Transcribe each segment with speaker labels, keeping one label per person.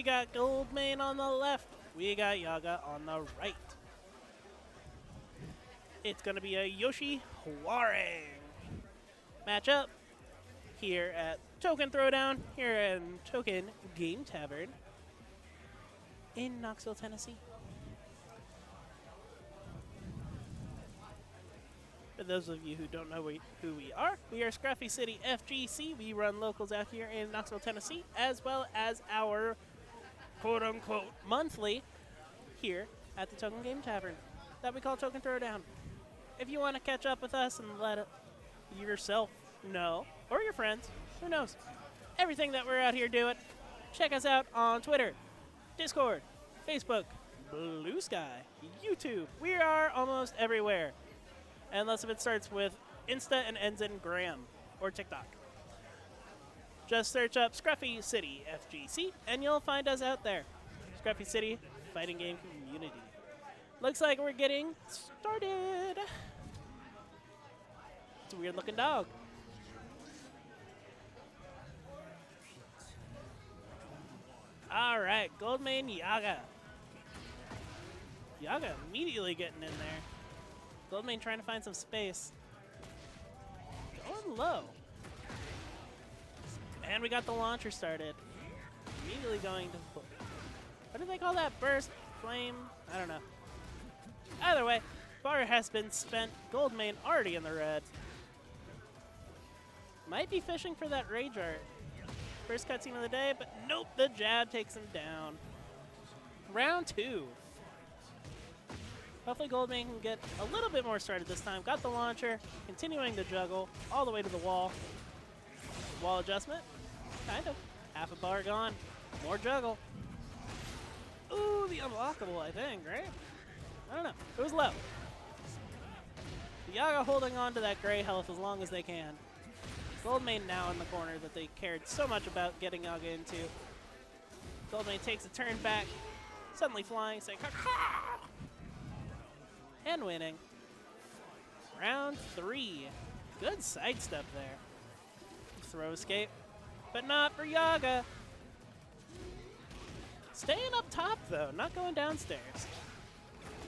Speaker 1: We got Goldmane on the left. We got Yaga on the right. It's going to be a Yoshi Hwoarang matchup here at Token Throwdown, here in Token Game Tavern in Knoxville, Tennessee. For those of you who don't know who we are Scruffy City FGC. We run locals out here in Knoxville, Tennessee, as well as our quote-unquote monthly here at the Token Game Tavern that we call Token Throwdown. If you want to catch up with us and let yourself know, or your friends, who knows, everything that we're out here doing, check us out on Twitter, Discord, Facebook, Blue Sky, YouTube. We are almost everywhere, unless if it starts with Insta and ends in Gram or TikTok. Just search up Scruffy City FGC and you'll find us out there. Scruffy City Fighting Game Community. Looks like we're getting started. It's a weird looking dog. All right, Goldmane Yaga. Yaga immediately getting in there. Goldmane trying to find some space. Going low. And we got the launcher started. Immediately going to... What do they call that? Burst? Flame? I don't know. Either way, bar has been spent. Goldmane already in the red. Might be fishing for that rage art. First cutscene of the day, but nope, the jab takes him down. Round 2. Hopefully Goldmane can get a little bit more started this time. Got the launcher, continuing to juggle all the way to the wall. Wall adjustment, kind of. Half a bar gone, more juggle. Ooh, the unlockable, I think, right? I don't know, it was low. Yaga holding on to that gray health as long as they can. Goldmane now in the corner that they cared so much about getting Yaga into. Goldmane takes a turn back, suddenly flying, saying, "Ha-ha!" And winning. Round 3. Good sidestep there. Throw escape, but not for Yaga. Staying up top though, not going downstairs.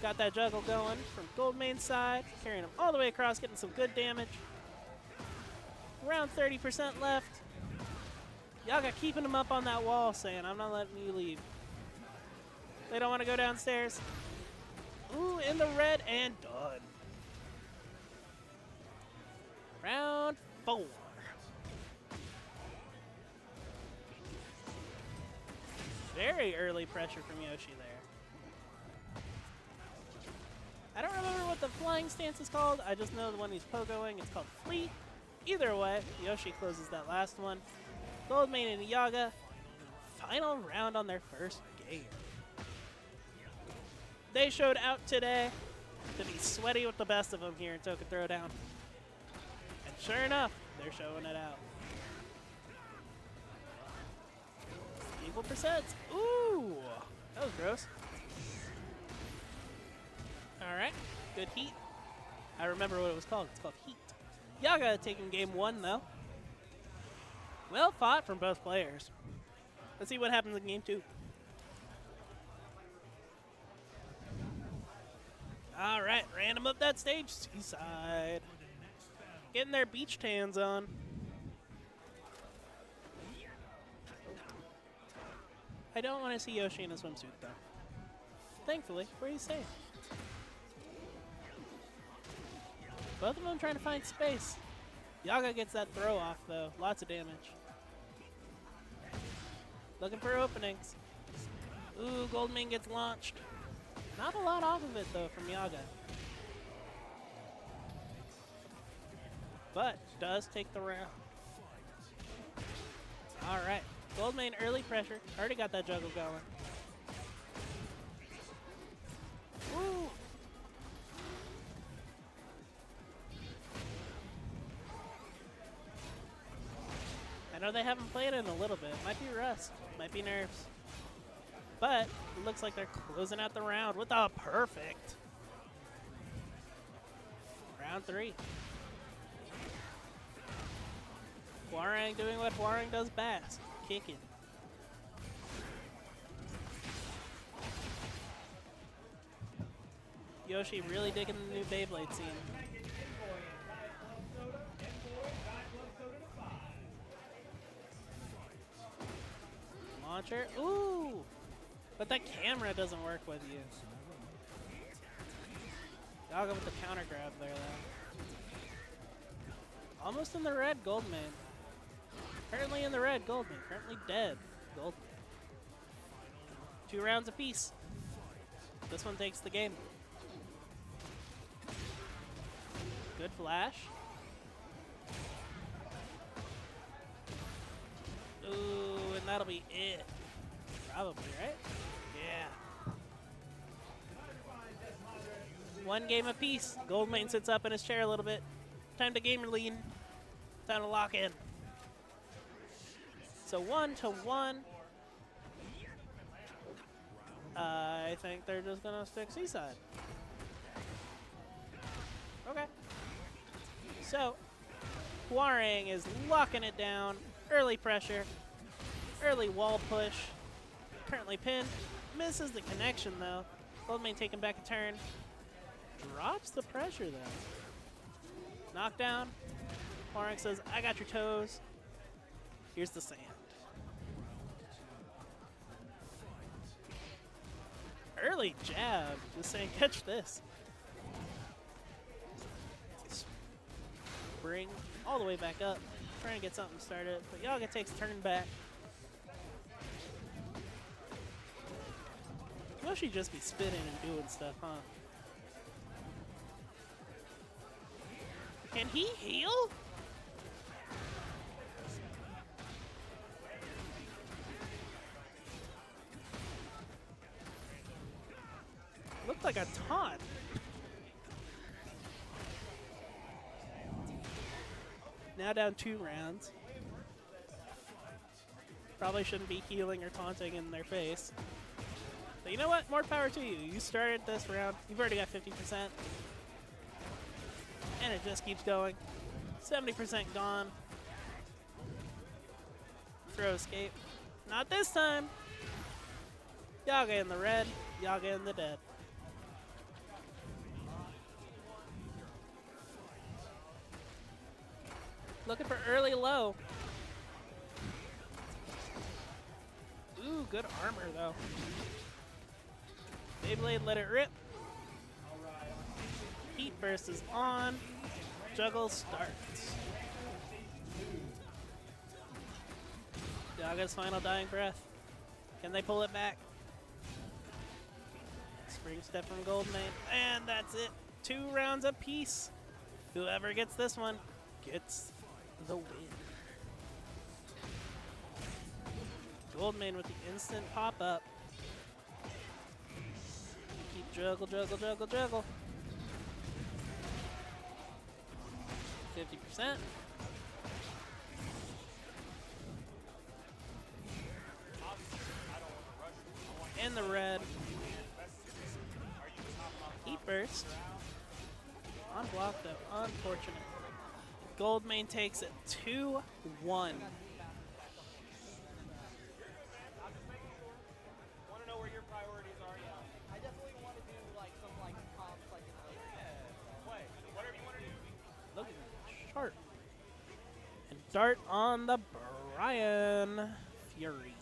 Speaker 1: Got that juggle going from Goldmane's side, carrying him all the way across, getting some good damage. Around 30% left. Yaga keeping him up on that wall, saying, "I'm not letting you leave." They don't want to go downstairs. Ooh, in the red and done. Round 4. Very early pressure from Yoshi there. I don't remember what the flying stance is called. I just know the one he's pogoing. It's called Fleet. Either way, Yoshi closes that last one. Goldmane and Yaga, final round on their first game. They showed out today to be sweaty with the best of them here in Token Throwdown. And sure enough, they're showing it out. Equal percents. Ooh, that was gross. All right, good heat. I remember what it was called. It's called heat. Yaga taking game 1 though. Well fought from both players. Let's see what happens in game 2. All right, ran him up that stage, Seaside. Getting their beach tans on. I don't want to see Yoshi in a swimsuit though. Thankfully, where he's safe. Both of them trying to find space. Yaga gets that throw off though. Lots of damage. Looking for openings. Ooh, Goldmane gets launched. Not a lot off of it though from Yaga. But does take the round. Alright. Goldmane early pressure. Already got that juggle going. Woo! I know they haven't played in a little bit. Might be rust. Might be nerves. But it looks like they're closing out the round with a perfect. Round 3. Hwoarang doing what Hwoarang does best. Kicking. Yoshi really digging the new Beyblade scene. Launcher. Ooh! But that camera doesn't work with you. Yaga with the counter grab there, though. Almost in the red, Goldmane. Currently in the red, Goldmane. Currently dead, Goldmane. 2 rounds apiece. This one takes the game. Good flash. Ooh, and that'll be it. Probably, right? Yeah. 1 game apiece. Goldmane sits up in his chair a little bit. Time to gamer lean. Time to lock in. So 1-1. I think they're just gonna stick Seaside. Okay. So Hwoarang is locking it down. Early pressure. Early wall push. Currently pinned. Misses the connection though. Goldmane taking back a turn. Drops the pressure though. Knockdown. Hwoarang says, I got your toes. Here's the sand. Early jab. Just saying, catch this. Bring all the way back up. Trying to get something started. But Yaga takes a turn back. Yoshi just be spinning and doing stuff, huh? Can he heal? Looked like a taunt. Now down 2 rounds. Probably shouldn't be healing or taunting in their face. But you know what? More power to you. You started this round. You've already got 50%. And it just keeps going. 70% gone. Throw escape. Not this time. Yaga in the red. Yaga in the dead. Looking for early low. Ooh, good armor though. Beyblade, let it rip. Heat burst is on. Juggle starts. Yaga's final dying breath. Can they pull it back? Spring step from Goldmane. And that's it. 2 rounds apiece. Whoever gets this one gets the win. Goldmane with the instant pop-up. Keep juggle, juggle, juggle, juggle. 50%. In the red. Heat burst. On block though, unfortunate. Goldmane takes it 2-1.
Speaker 2: Want to know where your priorities are? Yeah. I definitely want to do like some like comps, like play whatever you want to do.
Speaker 1: Looking sharp. And dart on the Bryan Fury.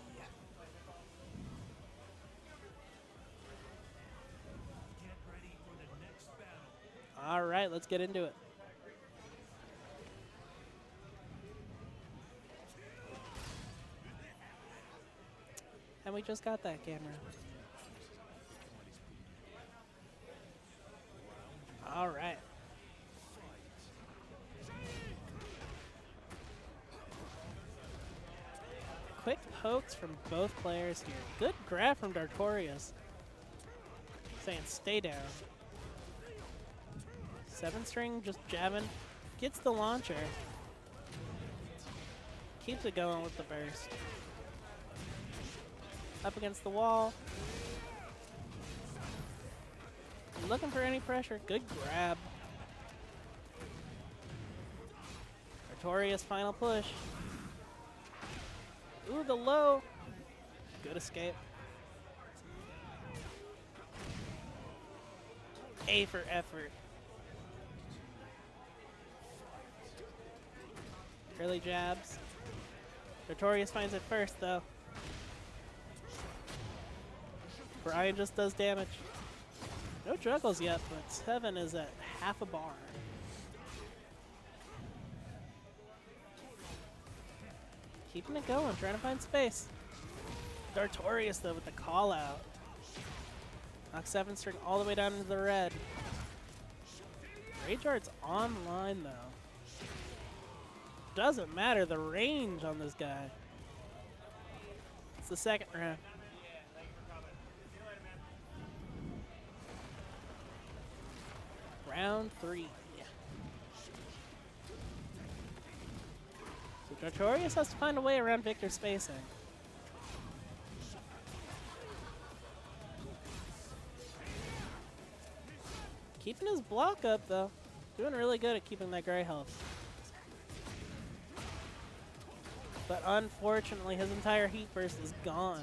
Speaker 1: All right, let's get into it. And we just got that camera. All right. Quick pokes from both players here. Good grab from Dartorias. Saying stay down. 7-string just jabbing. Gets the launcher. Keeps it going with the burst. Up against the wall. Looking for any pressure. Good grab. Dartorias final push. Ooh, the low. Good escape. A for effort. Early jabs. Dartorias finds it first, though. Bryan just does damage. No juggles yet, but 7 is at half a bar. Keeping it going, trying to find space. Dartorias, though, with the call out. Knocks 7 string all the way down into the red. Rage Art's online, though. Doesn't matter the range on this guy. It's the second round. Round 3. So Dartorias has to find a way around Victor's spacing. Keeping his block up, though. Doing really good at keeping that gray health. But unfortunately, his entire heat burst is gone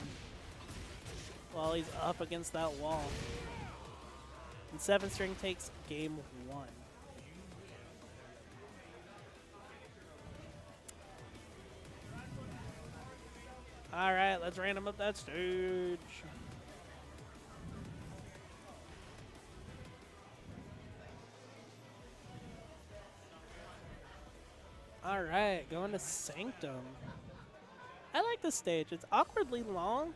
Speaker 1: while he's up against that wall. And 7 string takes game 1. All right, let's random up that stage. All right, going to Sanctum. I like this stage. It's awkwardly long.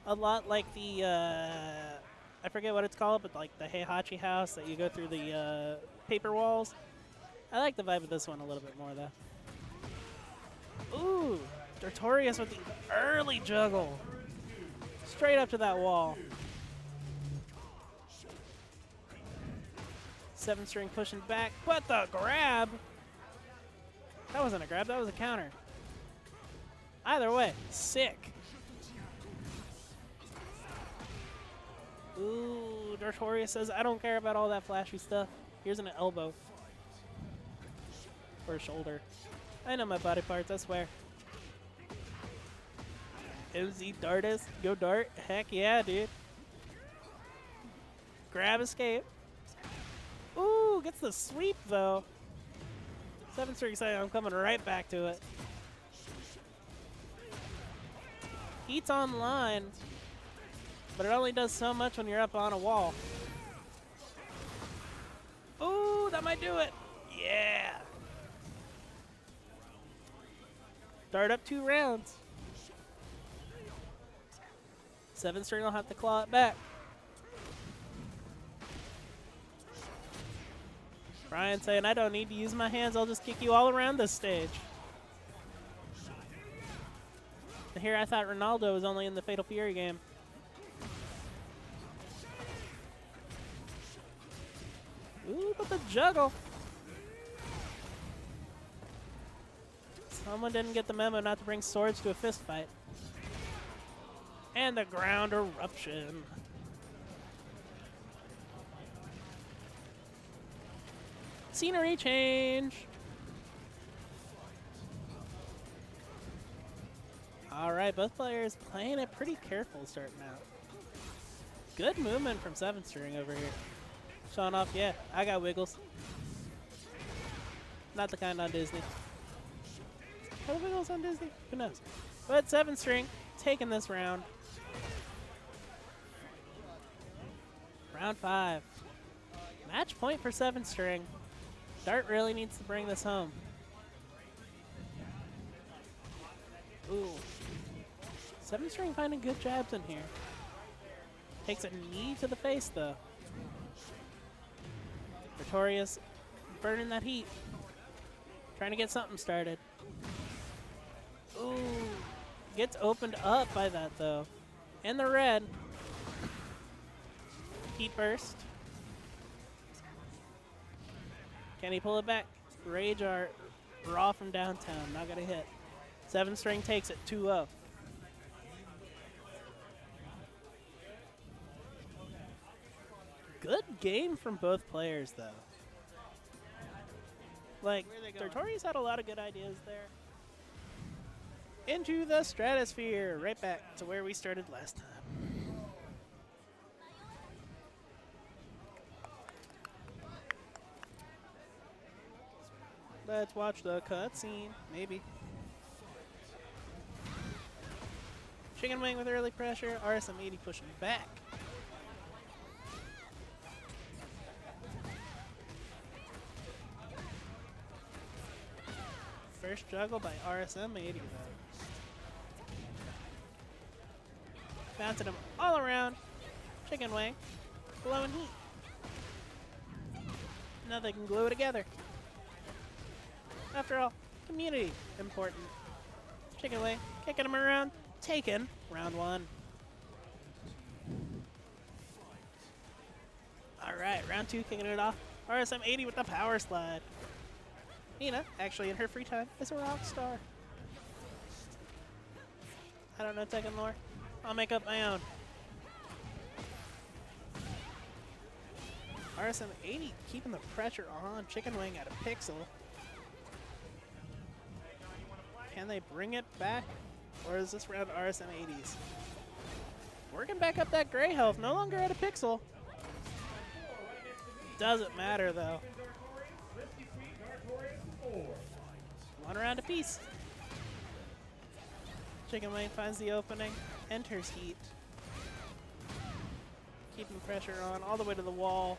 Speaker 1: A lot like the, I forget what it's called, but like the Heihachi house that you go through the paper walls. I like the vibe of this one a little bit more, though. Ooh, Dartorias with the early juggle. Straight up to that wall. 7 string pushing back, but the grab. That wasn't a grab, that was a counter. Either way, sick. Ooh, Dartorias says, I don't care about all that flashy stuff. Here's an elbow. Or a shoulder. I know my body parts, I swear. MZ Dartis, go Dart. Heck yeah, dude. Grab escape. Ooh, gets the sweep though. 7 string saying I'm coming right back to it. Heat's online, but it only does so much when you're up on a wall. Ooh, that might do it. Yeah. Dart up 2 rounds. 7 string will have to claw it back. Bryan saying, I don't need to use my hands, I'll just kick you all around this stage. And here I thought Ronaldo was only in the Fatal Fury game. Ooh, but the juggle. Someone didn't get the memo not to bring swords to a fist fight. And the ground eruption. Scenery change. All right, both players playing it pretty careful starting out. Good movement from 7 string over here. Showing off, yeah, I got wiggles. Not the kind on Disney. Are the wiggles on Disney? Who knows? But 7 string taking this round. Round 5. Match point for 7 string. Dart really needs to bring this home. Ooh. 7 string finding good jabs in here. Takes a knee to the face though. Dartorias burning that heat. Trying to get something started. Ooh. Gets opened up by that though. And the red. Heat burst. Can he pull it back? Rage Art, raw from downtown, not gonna hit. 7 string takes it 2-0. Good game from both players, though. Like, Dartorias had a lot of good ideas there. Into the stratosphere, right back to where we started last time. Let's watch the cutscene. Maybe. ChickenWang with early pressure. RSM80 pushing back. First juggle by RSM80 though. Bouncing him all around. ChickenWang blowing heat. Now they can glue it together. After all, community important. ChickenWang kicking him around. Taken. Round 1. Alright, round 2 kicking it off. RSM80 with the power slide. Nina, actually in her free time, is a rock star. I don't know Tekken lore. I'll make up my own. RSM80 keeping the pressure on. ChickenWang at a pixel. Can they bring it back? Or is this round RSM80's? Working back up that gray health, no longer at a pixel. Doesn't matter though. One round apiece. ChickenWang finds the opening, enters heat. Keeping pressure on all the way to the wall.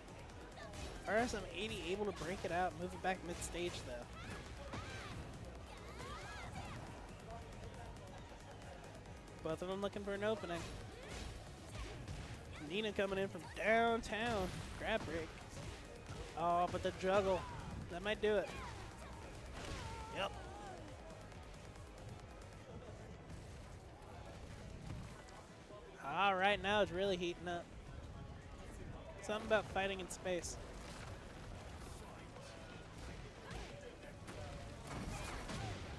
Speaker 1: RSM80 able to break it out, move it back mid-stage though. Both of them looking for an opening. Nina coming in from downtown. Grab break. Oh, but the juggle. That might do it. Yep. Alright, now it's really heating up. Something about fighting in space.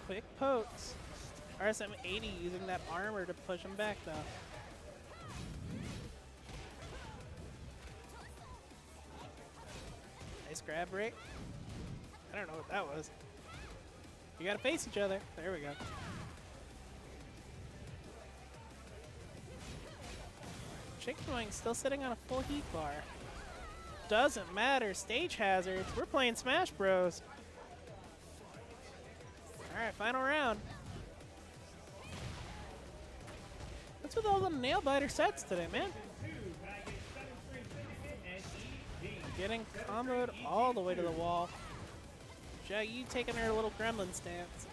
Speaker 1: Quick pokes. RSM80 using that armor to push him back though. Nice grab break. I don't know what that was. You gotta face each other. There we go. ChickenWang still sitting on a full heat bar. Doesn't matter. Stage hazards. We're playing Smash Bros. Alright, final round. What's with all the nail biter sets today, man? Getting comboed all the way to the wall. Xiaoyu taking her little gremlin stance.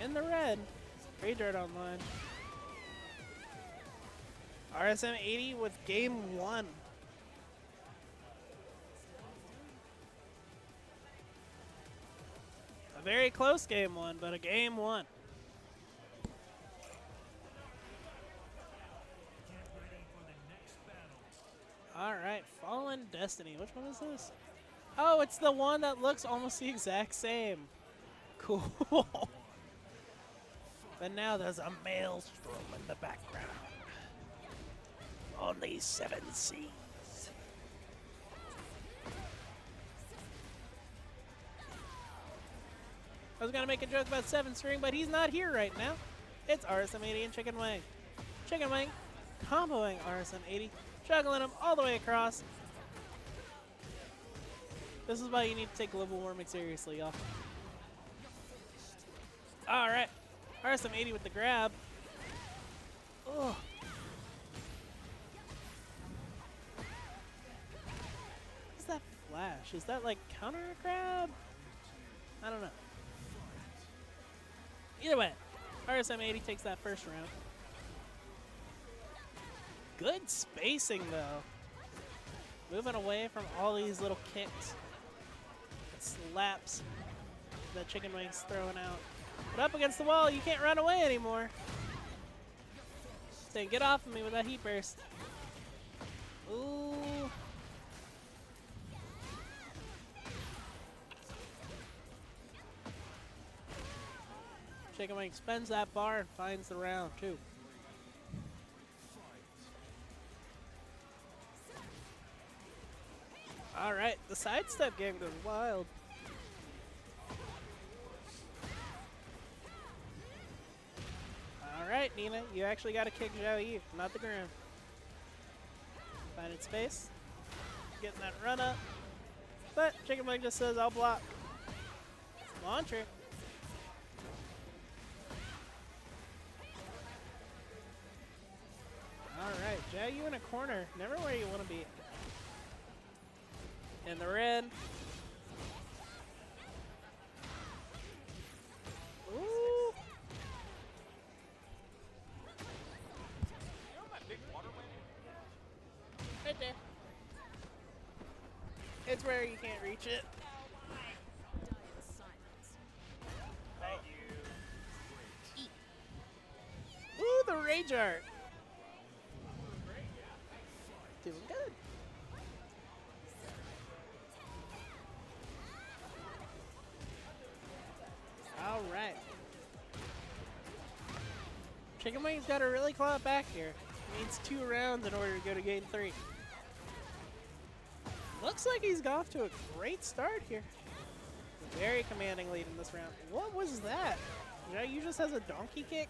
Speaker 1: In the red. Graveyard online. RSM80 with game 1. A very close game 1, but a game 1. Alright, Fallen Destiny. Which one is this? Oh, it's the one that looks almost the exact same. Cool. But now there's a maelstrom in the background. On these 7 seas. I was gonna make a joke about 7-string, but he's not here right now. It's RSM80 and ChickenWang. ChickenWang comboing RSM80, juggling him all the way across. This is why you need to take global warming seriously, y'all. Alright. RSM80 with the grab. Ugh. What's that flash? Is that like counter grab? I don't know. Either way, RSM80 takes that first round. Good spacing though. Moving away from all these little kicks. Slaps that ChickenWang's throwing out. But up against the wall, you can't run away anymore. Saying, get off of me with that heat burst. Ooh. ChickenWang spends that bar and finds the round, too. Alright, the sidestep game goes wild. Alright, Nina, you actually got to kick Xiaoyu, not the ground. Finding space. getting that run up. But ChickenWang just says, I'll block. Launcher. Alright, Xiaoyu in a corner. Never where you want to be. In the red. Ooh.
Speaker 2: You know that big water wing?
Speaker 1: Right there. It's where you can't reach it.
Speaker 2: Thank you.
Speaker 1: Ooh, the rage art. Doing good. All right. ChickenWang's got to really claw it back here. Needs 2 rounds in order to go to game 3. Looks like he's off to a great start here. Very commanding lead in this round. What was that? Xiaoyu just has a donkey kick?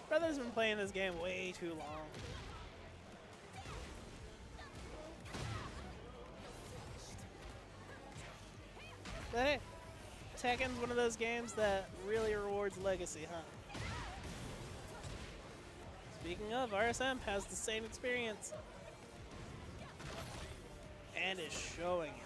Speaker 1: Brother's been playing this game way too long. But hey, Tekken's one of those games that really rewards legacy, huh? Speaking of, RSM has the same experience. And is showing it.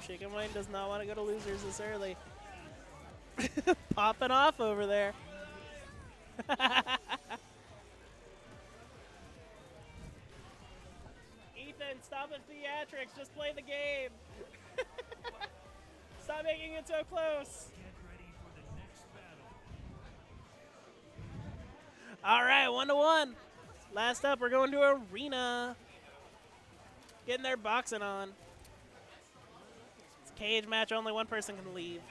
Speaker 1: ChickenWang does not want to go to losers this early. Popping off over there. Ethan, stop at theatrics. Just play the game. Stop making it so close. All right, 1-1. Last up, we're going to Arena. Getting their boxing on. It's a cage match, only one person can leave.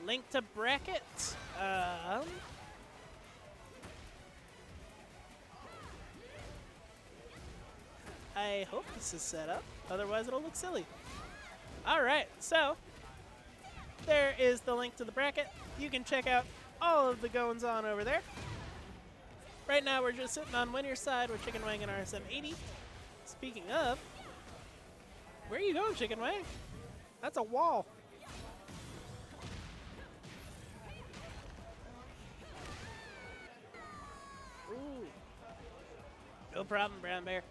Speaker 1: Link to bracket. I hope this is set up, otherwise it'll look silly. All right, so there is the link to the bracket. You can check out all of the goings on over there. Right now we're just sitting on winner's side with ChickenWang and RSM80. Speaking of, where are you going, ChickenWang? That's a wall. Ooh. No problem, Brown Bear.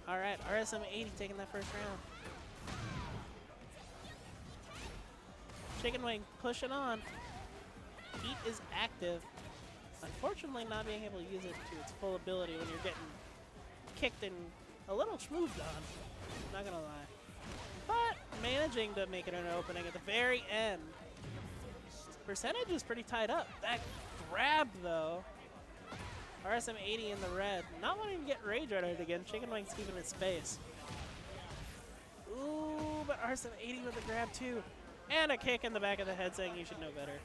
Speaker 1: All right, RSM80 taking that first round. ChickenWang pushing on. Heat is active. Unfortunately, not being able to use it to its full ability when you're getting kicked and a little schmooved on. Not gonna lie. But managing to make it an opening at the very end. Percentage is pretty tied up. That grab, though. RSM80 in the red. Not wanting to get rage routed again. ChickenWang's keeping its space. Ooh, but RSM80 with the grab, too. And a kick in the back of the head saying you should know better.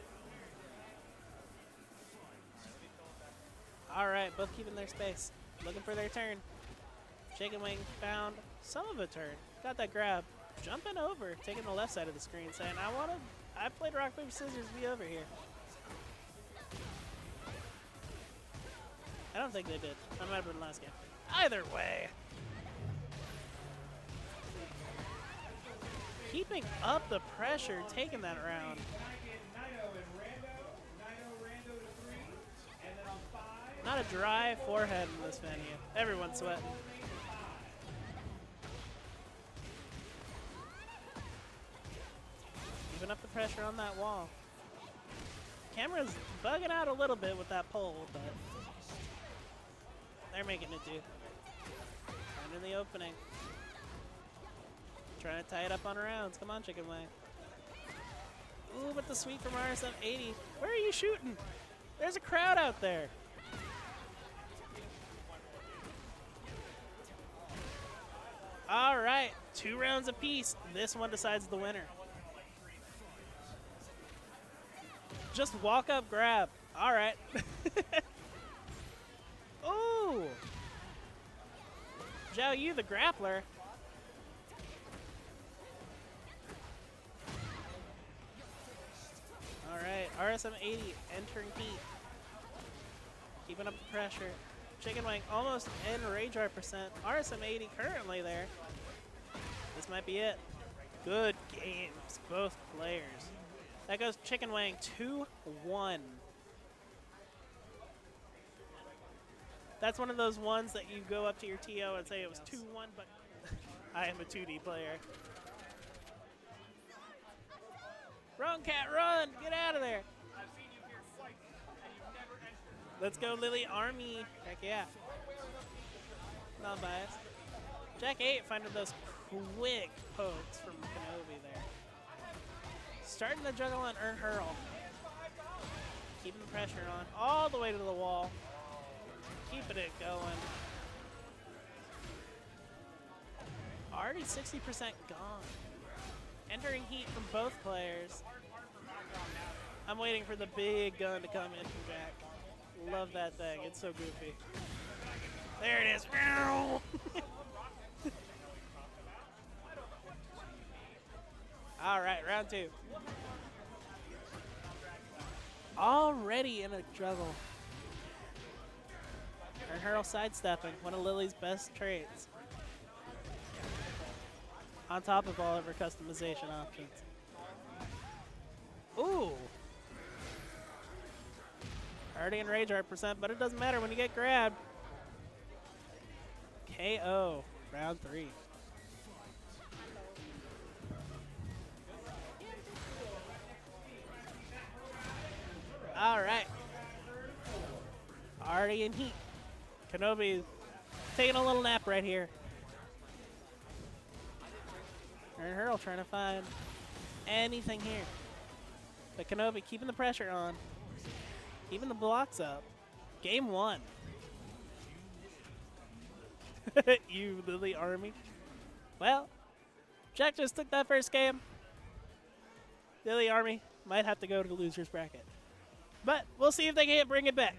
Speaker 1: All right, both keeping their space. Looking for their turn. ChickenWang found some of a turn. Got that grab. Jumping over, taking the left side of the screen, saying, I played rock, paper, scissors, be over here. I don't think they did. That might have been the last game. Either way. Keeping up the pressure, taking that round. Not a dry forehead in this venue. Everyone's sweating. Keeping up the pressure on that wall. Camera's bugging out a little bit with that pole, but they're making it do. Under the opening. Trying to tie it up on rounds. Come on, ChickenWang. Ooh, but the sweep from RSM80. Where are you shooting? There's a crowd out there. All right, 2 rounds apiece. This one decides the winner. Just walk up, grab. All right. Ooh. Xiaoyu, the grappler. RSM 80 entering heat. Keeping up the pressure. ChickenWang almost in rage art percent. RSM 80 currently there. This might be it. Good games, both players. That goes ChickenWang 2-1. That's one of those ones that you go up to your TO and say it was 2-1, but I am a 2D player. Run, cat, run! Get out of there!
Speaker 2: I've seen you here twice, and you've never entered.
Speaker 1: Let's go, Lili Army. Heck yeah. Non-biased. Jack 8 finding those quick pokes from Kenobi there. Starting the juggle on Urnhurrell. Keeping the pressure on all the way to the wall. Keeping it going. Already 60% gone. Entering heat from both players. I'm waiting for the big gun to come in from Jack. Love that thing. It's so goofy. There it is. All right, round 2. Already in a juggle. Urnhurrell sidestepping, one of Lili's best traits. On top of all of her customization options. Ooh. Already in rage art percent, but it doesn't matter when you get grabbed. KO, round 3. All right. Already in heat. Kenobi taking a little nap right here. Urnhurrell trying to find anything here. But Kenobi keeping the pressure on. Keeping the blocks up. Game 1. You Lili Army. Well, Jack just took that first game. Lili Army might have to go to the loser's bracket. But we'll see if they can't bring it back.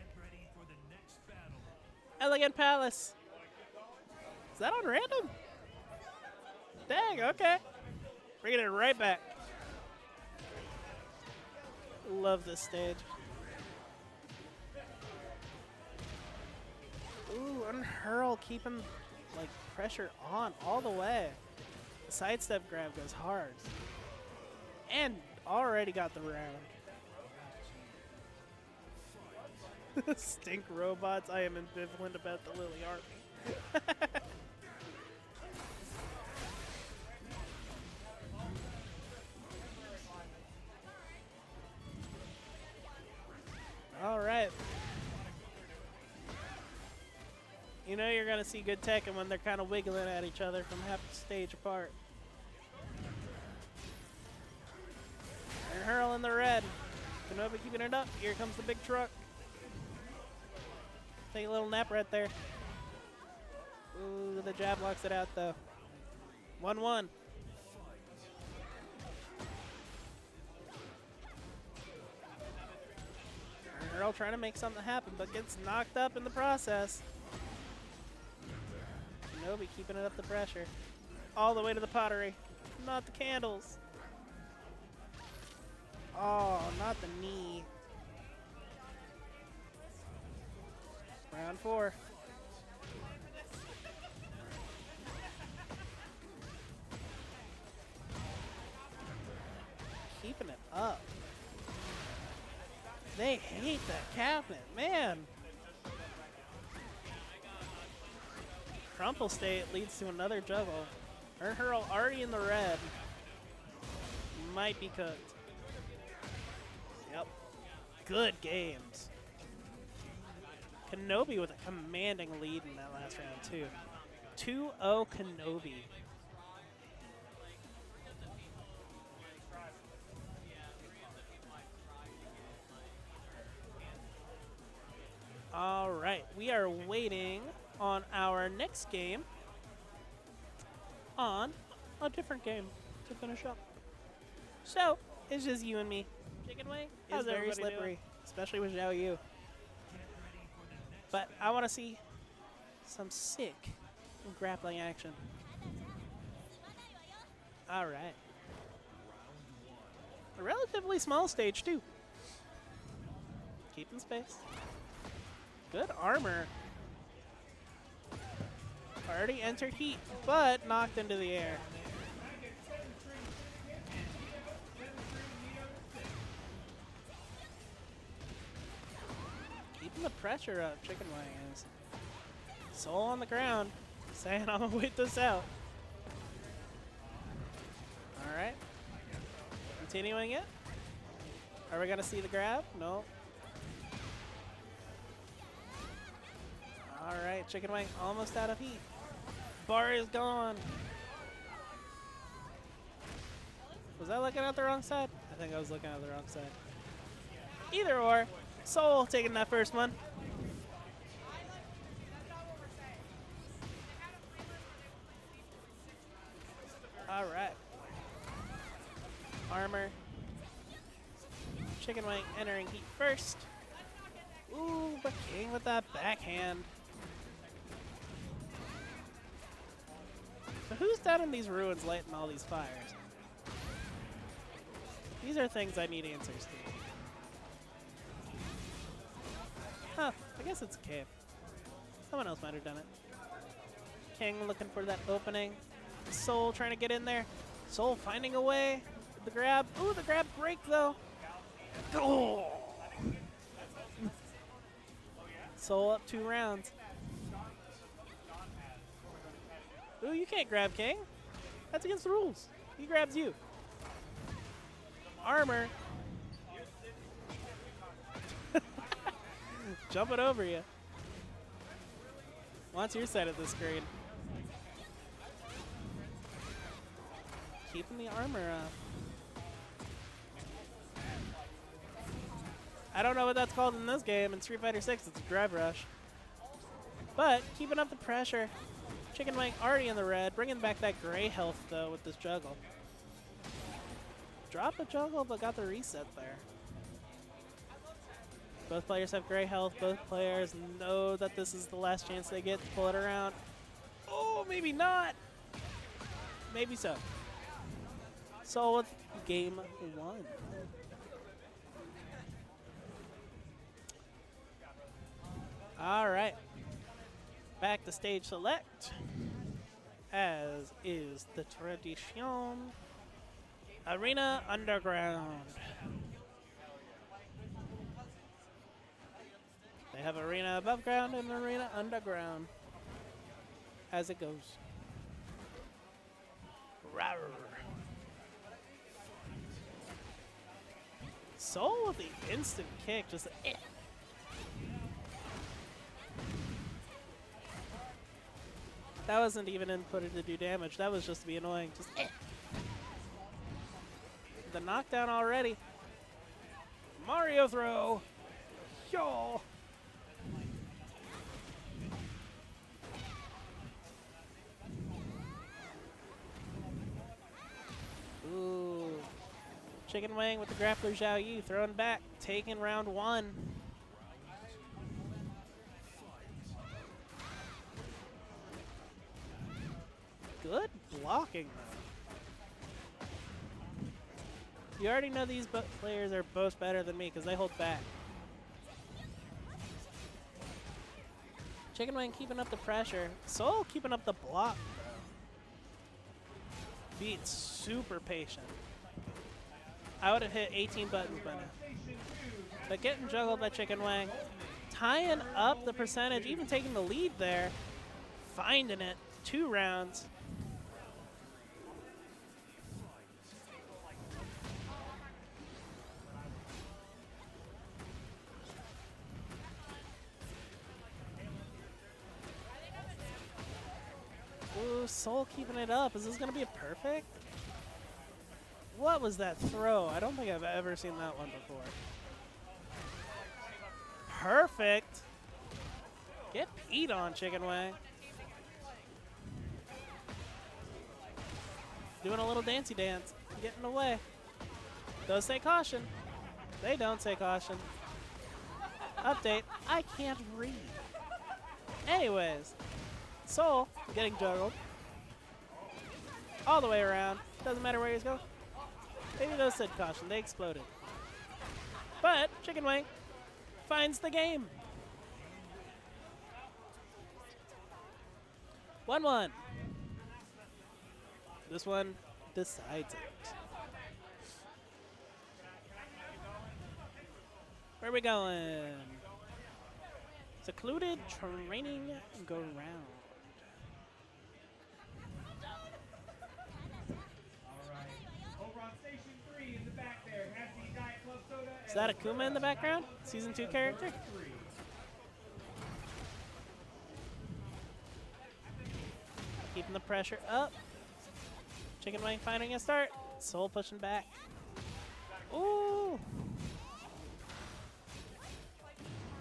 Speaker 1: Elegant Palace. Is that on random? Dang, okay. Bringing it right back. Love this stage. Ooh, Urnhurrell keeping like pressure on all the way. The sidestep grab goes hard. And already got the round. Stink robots. I am ambivalent about the Lili Army. All right. You know you're going to see good Tekken when they're kind of wiggling at each other from half a stage apart. Urnhurrell in the red. Kenobi keeping it up. Here comes the big truck. Take a little nap right there. Ooh, the jab locks it out though. 1-1. Urnhurrell trying to make something happen, but gets knocked up in the process. Kenobi keeping it up the pressure. All the way to the pottery. Not the candles. Oh, not the knee. Round 4. Keeping it up. They hate that cabinet, man. Crumple state leads to another juggle. Urnhurrell already in the red. Might be cooked. Yep. Good games. Kenobi with a commanding lead in that last round, too. 2-0 Kenobi. All right, we are waiting on our next game on a different game to finish up. So, it's just you and me. ChickenWang is very slippery, especially with Xiaoyu. But I want to see some sick grappling action. All right. A relatively small stage, too. Keeping space. Good armor. Already entered heat, but knocked into the air. Keeping the pressure up, ChickenWang is. Soul on the ground, saying I'm gonna wait this out. Alright. Continuing it. Are we gonna see the grab? No. Alright, ChickenWang almost out of heat. Bar is gone. Was I looking at the wrong side? I think I was looking at the wrong side. Either or, Soul taking that first one. Alright. Armor. ChickenWang entering heat first. Ooh, but King with that backhand. So who's down in these ruins lighting all these fires? These are things I need answers to. Huh, I guess it's a cave. Someone else might have done it. King looking for that opening. Soul trying to get in there. Soul finding a way. The grab. Ooh, the grab break though. Oh. Soul up 2 rounds. Ooh, you can't grab King. That's against the rules. He grabs you. Armor. Jumping over you. Wants your side of the screen. Keeping the armor up. I don't know what that's called in this game. In Street Fighter 6, it's a drive rush. But keeping up the pressure. ChickenWang already in the red. Bringing back that gray health, though, with this juggle. Drop a juggle, but got the reset there. Both players have gray health. Both players know that this is the last chance they get to pull it around. Oh, maybe not. Maybe so. So with game 1. All right. Back to stage select. As is the tradition. Arena Underground. They have arena above ground and arena underground. As it goes. Rawr. Soul with the instant kick, just That wasn't even inputted to do damage. That was just to be annoying. Just The knockdown already. Mario throw. Yo. Ooh. ChickenWang with the grappler Xiaoyu throwing back, taking round 1. Good blocking, though. You already know these players are both better than me because they hold back. ChickenWang keeping up the pressure. Soul keeping up the block, though. Being super patient. I would have hit 18 buttons by now. But getting juggled by ChickenWang. Tying up the percentage, even taking the lead there. Finding it. 2 rounds. Ooh, Soul keeping it up. Is this going to be a perfect? What was that throw? I don't think I've ever seen that one before. Perfect. Get peed on, ChickenWang. Doing a little dancey dance. Getting away. Those say caution. They don't say caution. Update. I can't read. Anyways. Soul getting juggled. All the way around. Doesn't matter where he's going. Maybe those said caution. They exploded. But ChickenWang finds the game. 1-1. This one decides it. Where are we going? Secluded training ground.
Speaker 3: Over on station 3 in the back there has the Diet Club soda.
Speaker 1: Is that Akuma in the background? Season 2 character? Keeping the pressure up. ChickenWang finding a start. Soul pushing back. Ooh!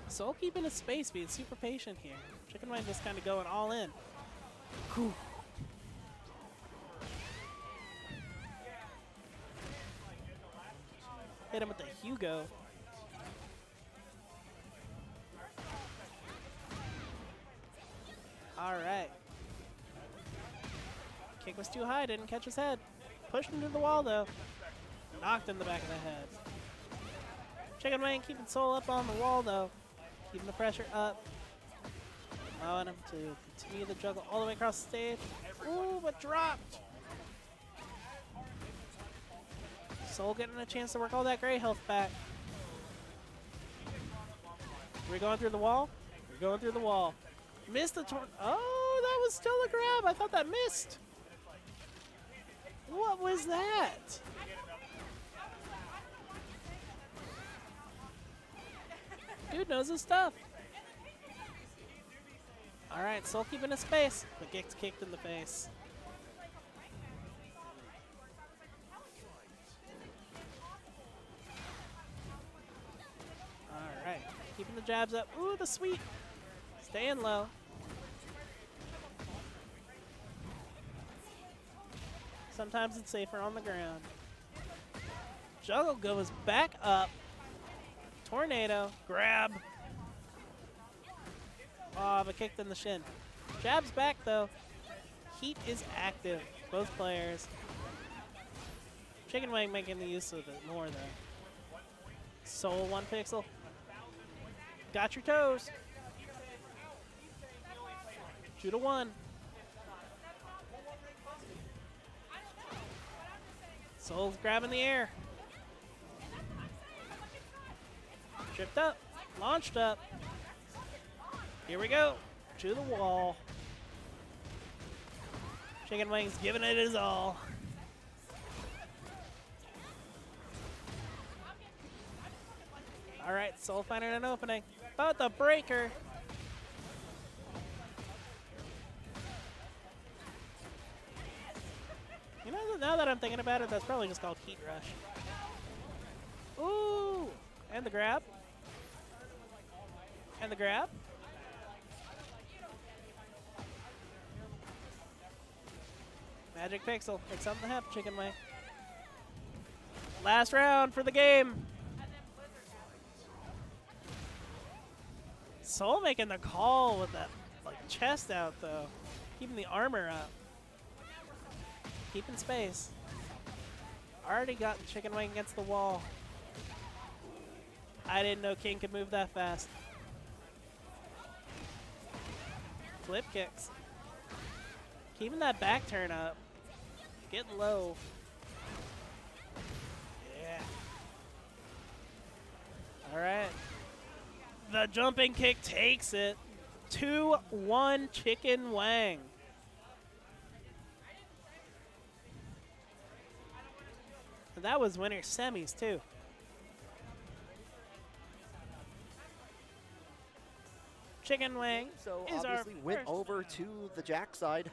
Speaker 1: Soul keeping his space, being super patient here. ChickenWang just kind of going all in. Whew. Hit him with the Hugo. All right. Kick was too high, didn't catch his head. Pushed him to the wall though. Knocked in the back of the head. ChickenWang keeping Soul up on the wall though. Keeping the pressure up. Allowing him to continue the juggle all the way across the stage. Ooh, but dropped. Soul getting a chance to work all that gray health back. We're going through the wall. We're going through the wall. Missed the torn. Oh, that was still a grab. I thought that missed. What was that? Dude knows his stuff. All right, Soul keeping his space, but gets kicked in the face. All right, keeping the jabs up. Ooh, the sweep. Staying low. Sometimes it's safer on the ground. Juggle goes back up. Tornado, grab. Oh, but kicked in the shin. Jab's back though. Heat is active, both players. ChickenWang making the use of it more though. Soul 1 pixel. Got your toes. 2-1. Soul's grabbing the air. Tripped up, launched up. Here we go, to the wall. ChickenWang's giving it his all. All right, Soul finding an opening. About the breaker. You know, now that I'm thinking about it, that's probably just called Heat Rush. Ooh, and the grab. And the grab. Magic Pixel. It's something to have, ChickenWang. Last round for the game. Soul making the call with that chest out though. Keeping the armor up. Keeping space. Already got ChickenWang against the wall. I didn't know King could move that fast. Flip kicks. Keeping that back turn up. Getting low. Yeah. All right. The jumping kick takes it. 2-1 ChickenWang. And that was winner semis too. ChickenWang
Speaker 4: So
Speaker 1: is
Speaker 4: obviously
Speaker 1: our
Speaker 4: went
Speaker 1: first.
Speaker 4: over to the Jack side.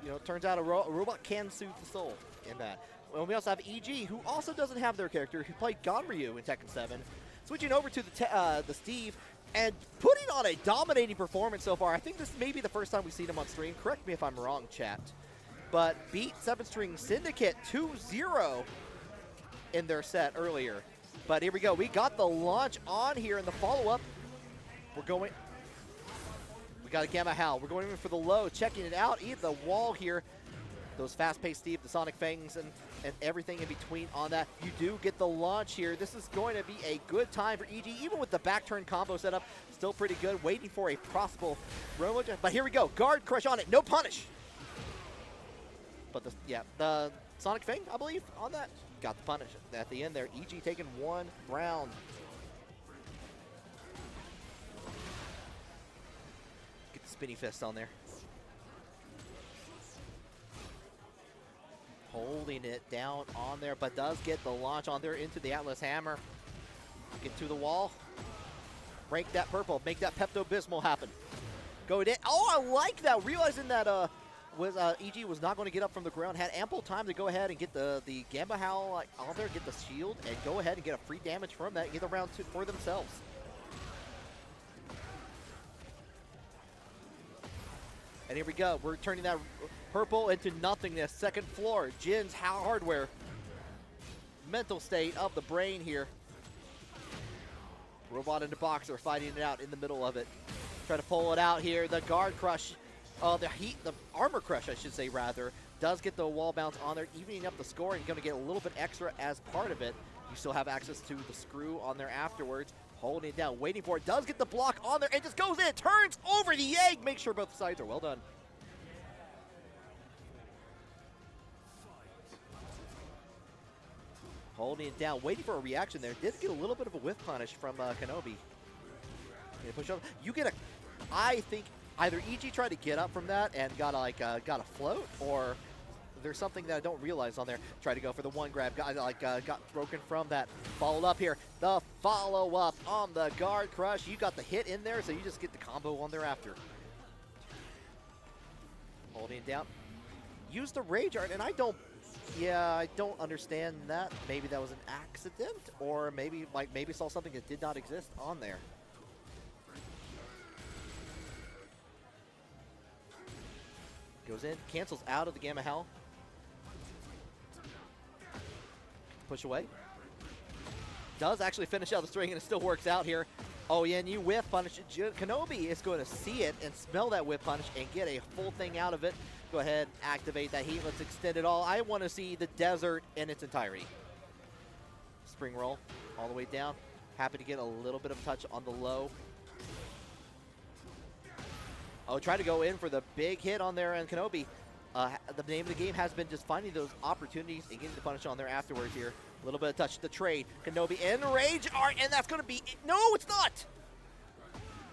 Speaker 4: You know, it turns out a robot can soothe the soul in that. Well, we also have EG, who also doesn't have their character, who played Ganryu in Tekken 7. Switching over to the Steve and putting on a dominating performance so far. I think this may be the first time we've seen him on stream. Correct me if I'm wrong, chat. But beat 7-String-Syndicate 2-0 in their set earlier. But here we go. We got the launch on here in the follow-up. We're going. We got a Gamma Howl. We're going in for the low, checking it out. Eat the wall here. those fast-paced Steve, the Sonic Fangs, and everything in between on that. You do get the launch here. This is going to be a good time for EG, even with the back turn combo setup. Still pretty good, waiting for a possible Romo. But here we go, guard crush on it, no punish. But the Sonic Fang, I believe, on that. Got the punish at the end there. EG taking 1 round. Get the spinny fist on there. Holding it down on there, but does get the launch on there into the Atlas Hammer. Get to the wall. Break that purple. Make that Pepto-Bismol happen. Go in. Oh, I like that. Realizing that EG was not going to get up from the ground. Had ample time to go ahead and get the Gamba Howl on there, get the shield, and go ahead and get a free damage from that. Get the round 2 for themselves. And here we go. We're turning that purple into nothingness. Second floor. Jin's hardware. Mental state of the brain here. Robot and the boxer fighting it out in the middle of it. Try to pull it out here. The guard crush. The armor crush, I should say, rather, does get the wall bounce on there, evening up the score, and going to get a little bit extra as part of it. You still have access to the screw on there afterwards. Holding it down, waiting for it. Does get the block on there and just goes in. Turns over the egg. Make sure both sides are well done. Holding it down, waiting for a reaction there. Did get a little bit of a whiff punish from Kenobi. Push up. You get I think either EG tried to get up from that and got a float, or there's something that I don't realize on there. Tried to go for the one grab, got broken from that. Followed up here. The follow-up on the guard crush. You got the hit in there, so you just get the combo on there after. Holding it down. Use the rage art, and I don't understand that. Maybe that was an accident, or maybe saw something that did not exist on there. Goes in, cancels out of the Gamma Howl. Push away. Does actually finish out the string, and it still works out here. Oh yeah, and you whiff punish. Kenobi is going to see it and smell that whiff punish and get a full thing out of it. Go ahead, activate that heat. Let's extend it all. I want to see the desert in its entirety. Spring roll all the way down. Happy to get a little bit of touch on the low. Oh, try to go in for the big hit on there, and Kenobi. The name of the game has been just finding those opportunities and getting the punish on there afterwards here. A little bit of touch, the trade. Kenobi and Rage Art, and that's going to be... No, it's not!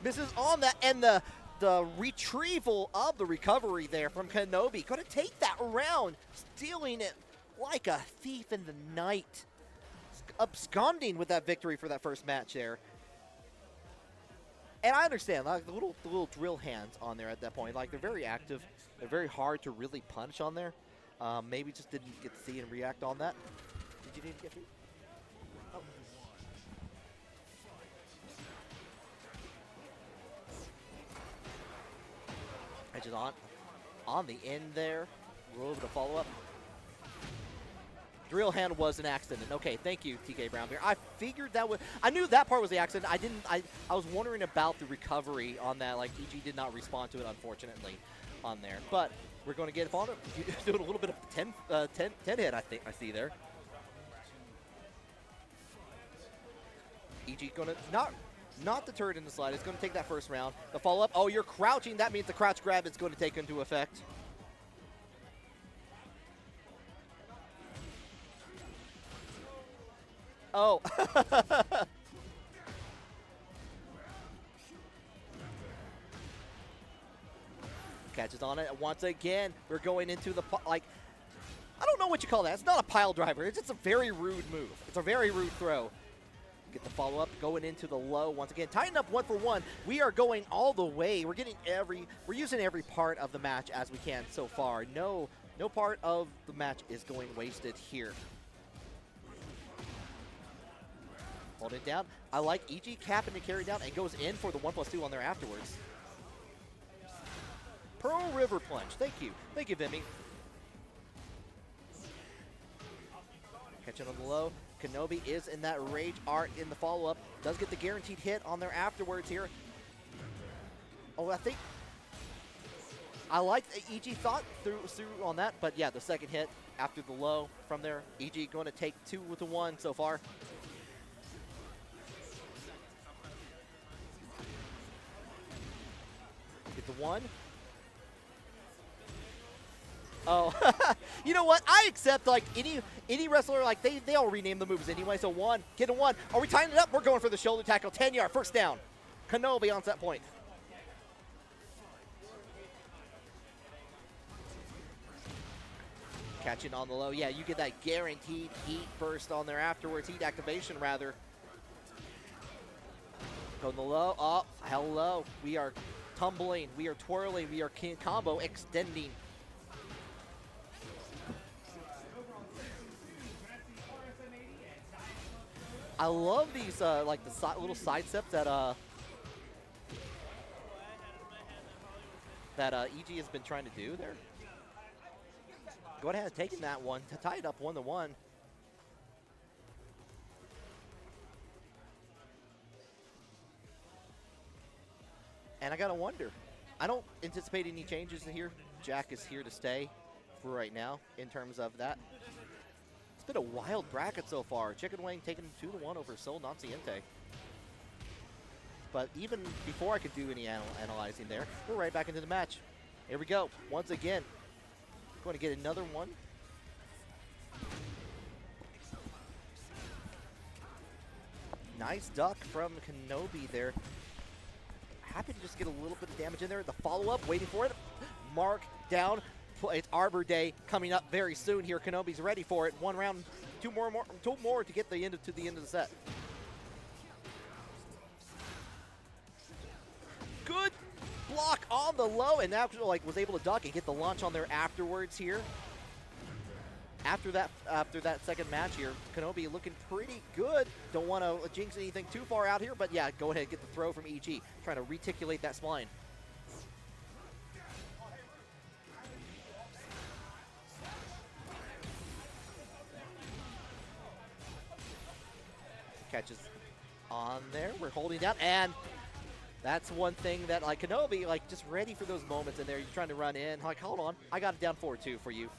Speaker 4: Misses on that, and the retrieval of the recovery there from Kenobi. Going to take that round, stealing it like a thief in the night. Absconding with that victory for that first match there. And I understand, like the little drill hands on there at that point, like they're very active. They're very hard to really punch on there. Maybe just didn't get to see and react on that. Did you need to get through? Oh. Edges on the end there. A little bit of follow-up. Drill hand was an accident. Okay, thank you, TK Brownbeer. I figured that was... I knew that part was the accident. I was wondering about the recovery on that. Like, EG did not respond to it, unfortunately, on there. But we're going to get on it. Doing a little bit of 10 hit, I think I see there. EG going to... Not deterred in the slide. It's going to take that first round. The follow-up. Oh, you're crouching. That means the crouch grab is going to take into effect. Oh. Catches on it once again. We're going into the, like, I don't know what you call that. It's not a pile driver. It's just a very rude move. It's a very rude throw. Get the follow-up, going into the low once again. Tying up 1 for 1. We are going all the way. We're using every part of the match as we can so far. No part of the match is going wasted here. Hold it down. I like EG capping to carry down and goes in for the 1+2 on there afterwards. Pearl River Plunge. Thank you. Thank you, Vimy. Catching on the low. Kenobi is in that Rage Art in the follow-up. Does get the guaranteed hit on there afterwards here. Oh, I like EG thought through on that, but yeah, the second hit after the low from there, EG going to take 2 with the 1 so far. Get the 1. Oh, you know what? I accept like any wrestler, like they all rename the moves anyway. So 1, get a 1. Are we tying it up? We're going for the shoulder tackle. 10-yard, first down. Kenobi on set point. Catching on the low. Yeah, you get that guaranteed heat burst on there afterwards. Heat activation, rather. Going the low. Oh, hello. We are tumbling. We are twirling. We are combo extending. I love these, like the little side steps that EG has been trying to do there. Go ahead, taking that one to tie it up 1-1. And I gotta wonder. I don't anticipate any changes in here. Jack is here to stay for right now in terms of that. It's been a wild bracket so far. ChickenWang taking 2-1 over Seoul Naciente. But even before I could do any analyzing there, we're right back into the match. Here we go. Once again, going to get another one. Nice duck from Kenobi there. Happy to just get a little bit of damage in there. The follow-up, waiting for it. Mark down. It's Arbor Day coming up very soon here. Kenobi's ready for it. 1 round, two more to get the end of the set. Good block on the low, and now like was able to duck and get the launch on there afterwards here. After that second match here, Kenobi looking pretty good. Don't want to jinx anything too far out here, but yeah, go ahead and get the throw from EG. Trying to reticulate that spline. Catches on there. We're holding down, and that's one thing that like Kenobi, like just ready for those moments in there. You're trying to run in, like hold on, I got it down 4-2 for you.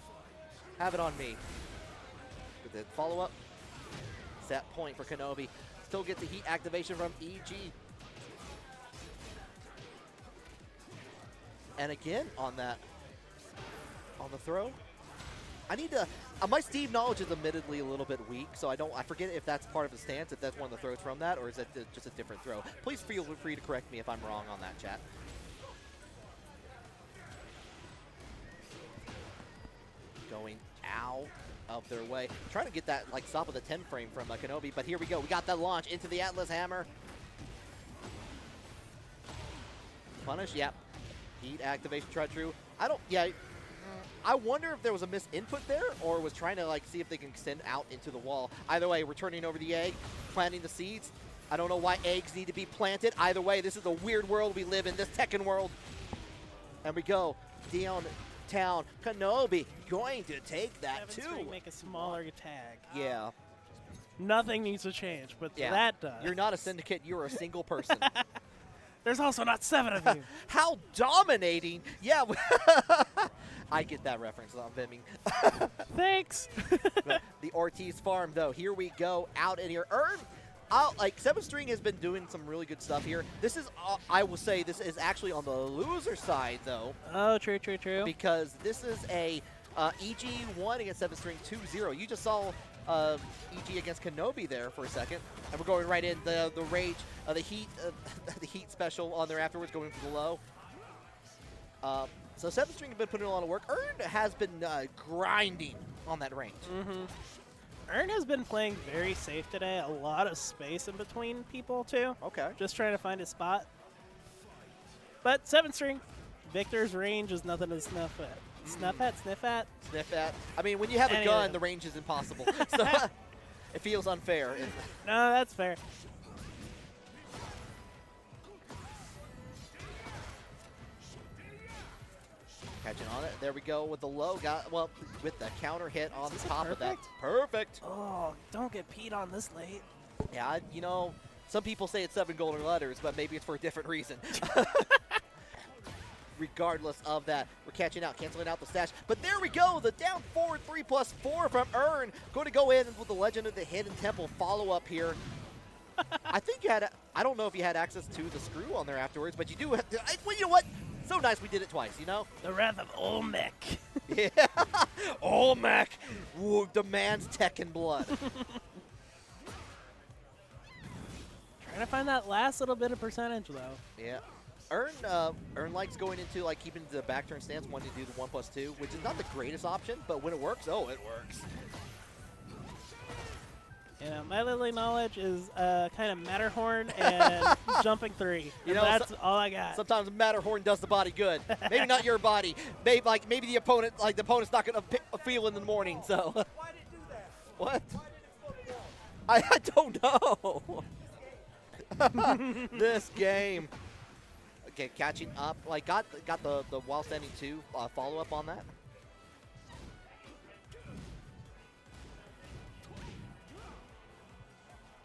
Speaker 4: Have it on me. With the follow-up, set point for Kenobi. Still gets the heat activation from EG. And again on that, on the throw. I need to. My Steve knowledge is admittedly a little bit weak, so I forget if that's part of the stance, if that's one of the throws from that, or is that just a different throw. Please feel free to correct me if I'm wrong on that, chat. Going out of their way. Trying to get that like stop of the 10 frame from Kenobi, but here we go. We got that launch into the Atlas Hammer. Punish, yep. Heat activation, try true. I wonder if there was a missed input there or was trying to like see if they can extend out into the wall. Either way, we're turning over the egg, planting the seeds. I don't know why eggs need to be planted. Either way, this is a weird world we live in, this Tekken world. And we go downtown. Kenobi going to take that too.
Speaker 1: Make a smaller tag.
Speaker 4: Yeah.
Speaker 1: Nothing needs to change, but
Speaker 4: Yeah.
Speaker 1: that does.
Speaker 4: You're not a syndicate, you're a single person.
Speaker 1: There's also not 7 of you.
Speaker 4: How dominating. Yeah. I get that reference, I'm bimming.
Speaker 1: Thanks.
Speaker 4: The Ortiz farm, though. Here we go, out in here. Like, 7-String has been doing some really good stuff here. This is, I will say, this is actually on the loser side, though.
Speaker 1: Oh, true.
Speaker 4: Because this is a EG1 against 7-String 2-0. You just saw EG against Kenobi there for a second. And we're going right in the rage, the heat special on there afterwards, going for the low. So 7-String has been putting in a lot of work. Urnhurrell has been grinding on that range.
Speaker 1: Urnhurrell has been playing very safe today. A lot of space in between people, too.
Speaker 4: Okay.
Speaker 1: Just trying to find a spot. But 7-String, Victor's range is nothing to sniff at. Sniff at?
Speaker 4: Sniff at. I mean, when you have a gun, the range is impossible. So it feels unfair.
Speaker 1: No, that's fair.
Speaker 4: Catching on it. There we go with the low. With the counter hit on the top of that. Perfect.
Speaker 1: Oh, don't get peed on this late.
Speaker 4: Yeah, you know, some people say it's 7 golden letters, but maybe it's for a different reason. regardless of that. We're catching out, canceling out the stash. But there we go, the down forward 3+4 from Urnhurrell. Going to go in with the Legend of the Hidden Temple follow-up here. I think you had, I don't know if you had access to the screw on there afterwards, but you do have, well, you know what? So nice we did it twice, you know?
Speaker 1: The Wrath of Olmec.
Speaker 4: Yeah, Olmec demands Tekken blood.
Speaker 1: Trying to find that last little bit of percentage, though.
Speaker 4: Yeah. Urnhurrell likes going into like keeping the back turn stance, wanting to do the 1+2, which is not the greatest option, but when it works, oh, it works.
Speaker 1: Yeah, my Lili knowledge is kind of Matterhorn and jumping 3.
Speaker 4: You know,
Speaker 1: that's all I got.
Speaker 4: Sometimes Matterhorn does the body good. Maybe not your body. Maybe the opponent, like the opponent's not gonna feel in the morning. So.
Speaker 2: Why did it do that?
Speaker 4: What?
Speaker 2: Why did it explode the wall?
Speaker 4: I don't know. This game. Okay, catching up. Like got the while standing 2 follow up on that.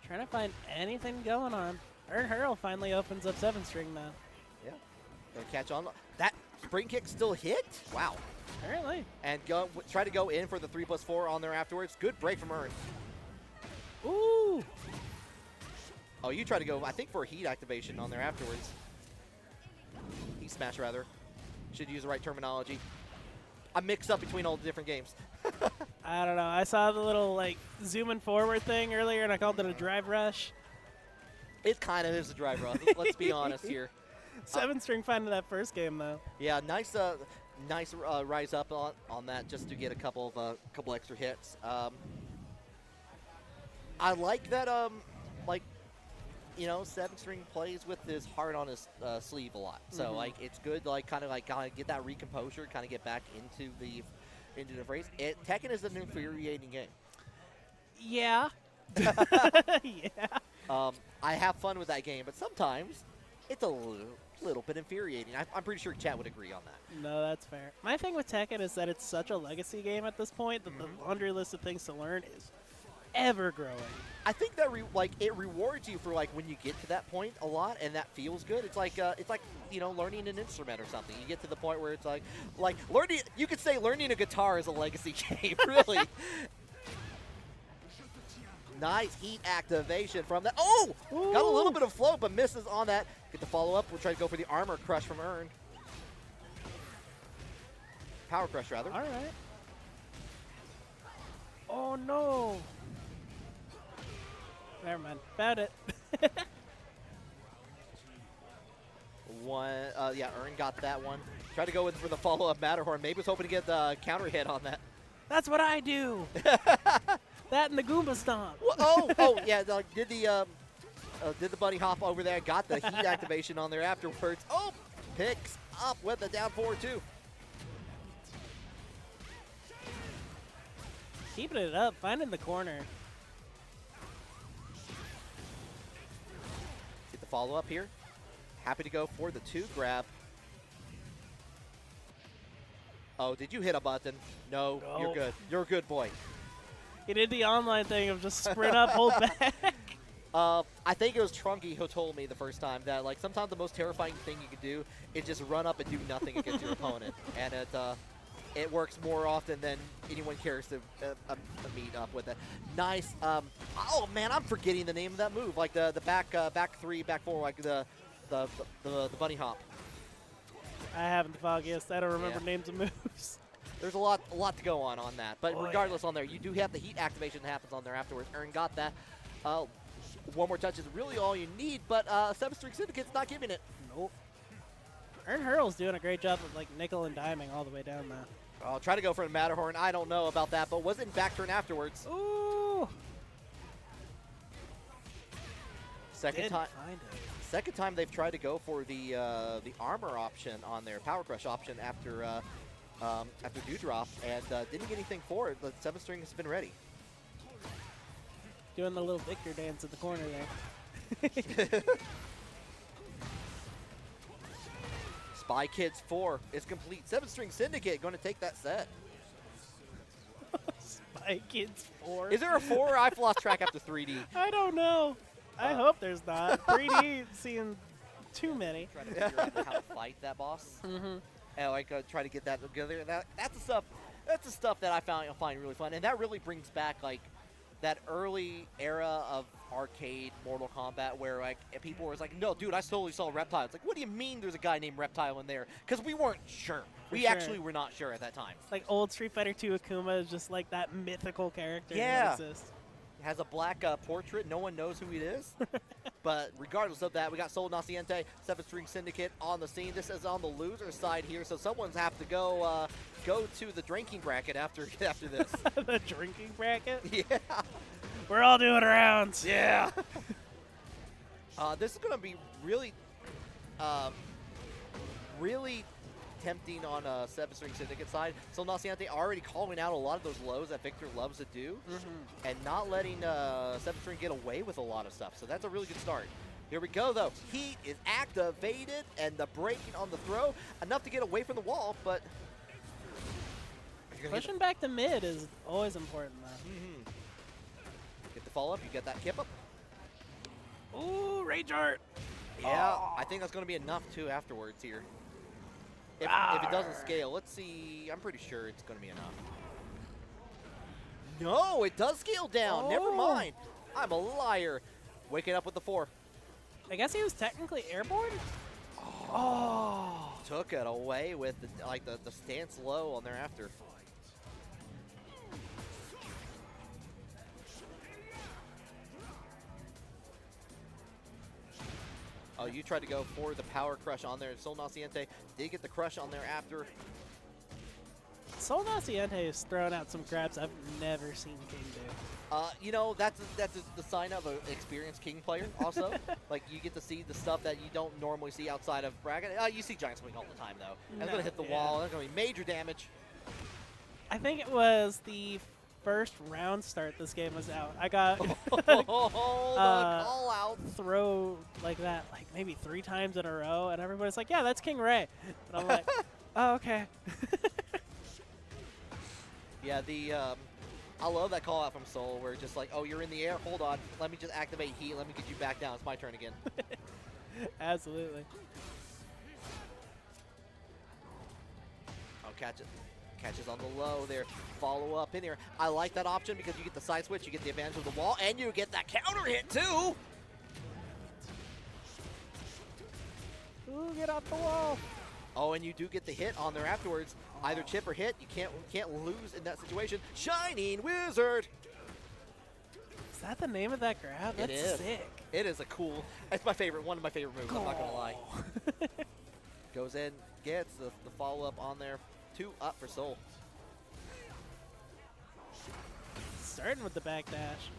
Speaker 1: Trying to find anything going on. Urnhurrell finally opens up 7-string now.
Speaker 4: Yeah. Gonna catch on. That spring kick still hit? Wow.
Speaker 1: Apparently.
Speaker 4: And try to go in for the 3+4 on there afterwards. Good break from Urnhurrell.
Speaker 1: Ooh.
Speaker 4: Oh, you try to go, I think, for a heat activation on there afterwards. Heat smash, rather. Should use the right terminology. I mix up between all the different games.
Speaker 1: I don't know. I saw the little, like, zooming forward thing earlier, and I called it a drive rush.
Speaker 4: It kind of is a drive rush. Let's be honest here.
Speaker 1: 7-string finding that first game, though.
Speaker 4: Yeah, nice rise up on that just to get a couple extra hits. I like that, like, you know, 7-string plays with his heart on his sleeve a lot. So, like, it's good to, like, kind of get that recomposure, kind of get back into the race. Tekken is an infuriating game.
Speaker 1: Yeah. Yeah.
Speaker 4: I have fun with that game, but sometimes it's a little bit infuriating. I'm pretty sure chat would agree on that.
Speaker 1: No, that's fair. My thing with Tekken is that it's such a legacy game at this point that the laundry list of things to learn is ever growing.
Speaker 4: I think that it rewards you for like when you get to that point a lot, and that feels good. It's like you know, learning an instrument or something. You get to the point where it's like learning. You could say learning a guitar is a legacy game, really. Nice heat activation from that. Oh,
Speaker 1: ooh.
Speaker 4: Got a little bit of float, but misses on that. Get the follow up. We'll try to go for the armor crush from Urnhurrell. Power crush, rather.
Speaker 1: All right. Oh no. Never mind. Found it.
Speaker 4: Yeah, Urnhurrell got that one. Tried to go in for the follow-up Matterhorn. Maybe was hoping to get the counter hit on that.
Speaker 1: That's what I do. That and the Goomba Stomp.
Speaker 4: Oh, yeah. Did the bunny hop over there? Got the heat activation on there afterwards. Oh, picks up with the down 4-2.
Speaker 1: Keeping it up, finding the corner.
Speaker 4: Get the follow-up here. Happy to go for the 2 grab. Oh, did you hit a button? No, you're good. You're a good boy.
Speaker 1: He did the online thing of just sprint up, hold back.
Speaker 4: I think it was Trunky who told me the first time that like sometimes the most terrifying thing you can do is just run up and do nothing against your opponent, and it works more often than anyone cares to meet up with it. Nice. Oh man, I'm forgetting the name of that move. Like the back 3, back 4, like the bunny hop.
Speaker 1: I haven't the foggiest. I don't remember names of moves.
Speaker 4: There's a lot to go on that. But regardless, on there, you do have the heat activation that happens on there afterwards. Urnhurrell got that. One more touch is really all you need, but 7StringSyndicate's not giving it.
Speaker 1: Nope. Urnhurrell's doing a great job of like nickel and diming all the way down now.
Speaker 4: I'll try to go for the Matterhorn. I don't know about that, but was it back turn afterwards?
Speaker 1: Ooh.
Speaker 4: Second time they've tried to go for the armor option on their power crush option after Dewdrop, and didn't get anything for it. But 7-string has been ready.
Speaker 1: Doing the little Victor dance in the corner there.
Speaker 4: Spy Kids 4 is complete. 7StringSyndicate going to take that set.
Speaker 1: Spy Kids 4.
Speaker 4: Is there a 4? I've lost track after 3D.
Speaker 1: I don't know. I hope there's not. 3D seemed too many.
Speaker 2: Trying to figure out how to fight that boss.
Speaker 1: Mm-hmm.
Speaker 2: And like try to get that together. That's the stuff. That's the stuff that I find really fun, and that really brings back like that early era of arcade Mortal Kombat where like people were like, no, dude, I totally saw Reptile. It's like, what do you mean there's a guy named Reptile in there? Because we weren't sure. We actually were not sure at that time.
Speaker 1: Like old Street Fighter 2 Akuma is just like that mythical character
Speaker 2: Yeah.
Speaker 1: that exists.
Speaker 2: Has a black portrait. No one knows who he is. But regardless of that, we got Soul Naciente, 7-String-Syndicate on the scene. This is on the loser side here, so someone's have to go to the drinking bracket after this.
Speaker 1: The drinking bracket?
Speaker 2: Yeah.
Speaker 1: We're all doing rounds.
Speaker 2: Yeah. This is going to be really, really tempting on 7-String-Syndicate side. So Naciente already calling out a lot of those lows that Victor loves to do, and not letting 7-String get away with a lot of stuff. So that's a really good start. Here we go, though. Heat is activated, and the breaking on the throw, enough to get away from the wall, but...
Speaker 1: Pushing back to mid is always important, though.
Speaker 2: Get the follow-up, you get that kip up.
Speaker 1: Ooh, Rage Art.
Speaker 2: Yeah, I think that's going to be enough, too, afterwards here. If it doesn't scale, let's see. I'm pretty sure it's going to be enough. No, it does scale down. Never mind. I'm a liar. Waking up with the 4.
Speaker 1: I guess he was technically airborne? Oh.
Speaker 2: Took it away with the stance low on thereafter. Oh, you tried to go for the power crush on there. Soul Naciente did get the crush on there after.
Speaker 1: Soul Naciente is throwing out some grabs I've never seen King do.
Speaker 2: You know, that's the sign of an experienced King player also. Like, you get to see the stuff that you don't normally see outside of bracket. You see Giant Swing all the time, though. And it's going to hit the wall. It's going to be major damage.
Speaker 1: I think it was the first round start this game was out. I got
Speaker 2: the call out.
Speaker 1: Throw like that like maybe 3 times in a row, and everybody's like, yeah, that's King Ray. And I'm like, oh, okay.
Speaker 2: Yeah, I love that call out from Soul where it's just like, oh, you're in the air, hold on, let me just activate heat, let me get you back down, it's my turn again.
Speaker 1: Absolutely.
Speaker 2: Oh, catches on the low there, follow up in there. I like that option because you get the side switch, you get the advantage of the wall, and you get that counter hit too.
Speaker 1: Ooh, get off the wall.
Speaker 2: Oh, and you do get the hit on there afterwards. Either chip or hit. You can't lose in that situation. Shining Wizard.
Speaker 1: Is that the name of that grab? That's
Speaker 2: it is.
Speaker 1: sick.
Speaker 2: It is a cool. It's my favorite. One of my favorite moves. I'm not gonna lie. Goes in, gets the follow up on there. 2 up for Soul.
Speaker 1: Starting with the backdash.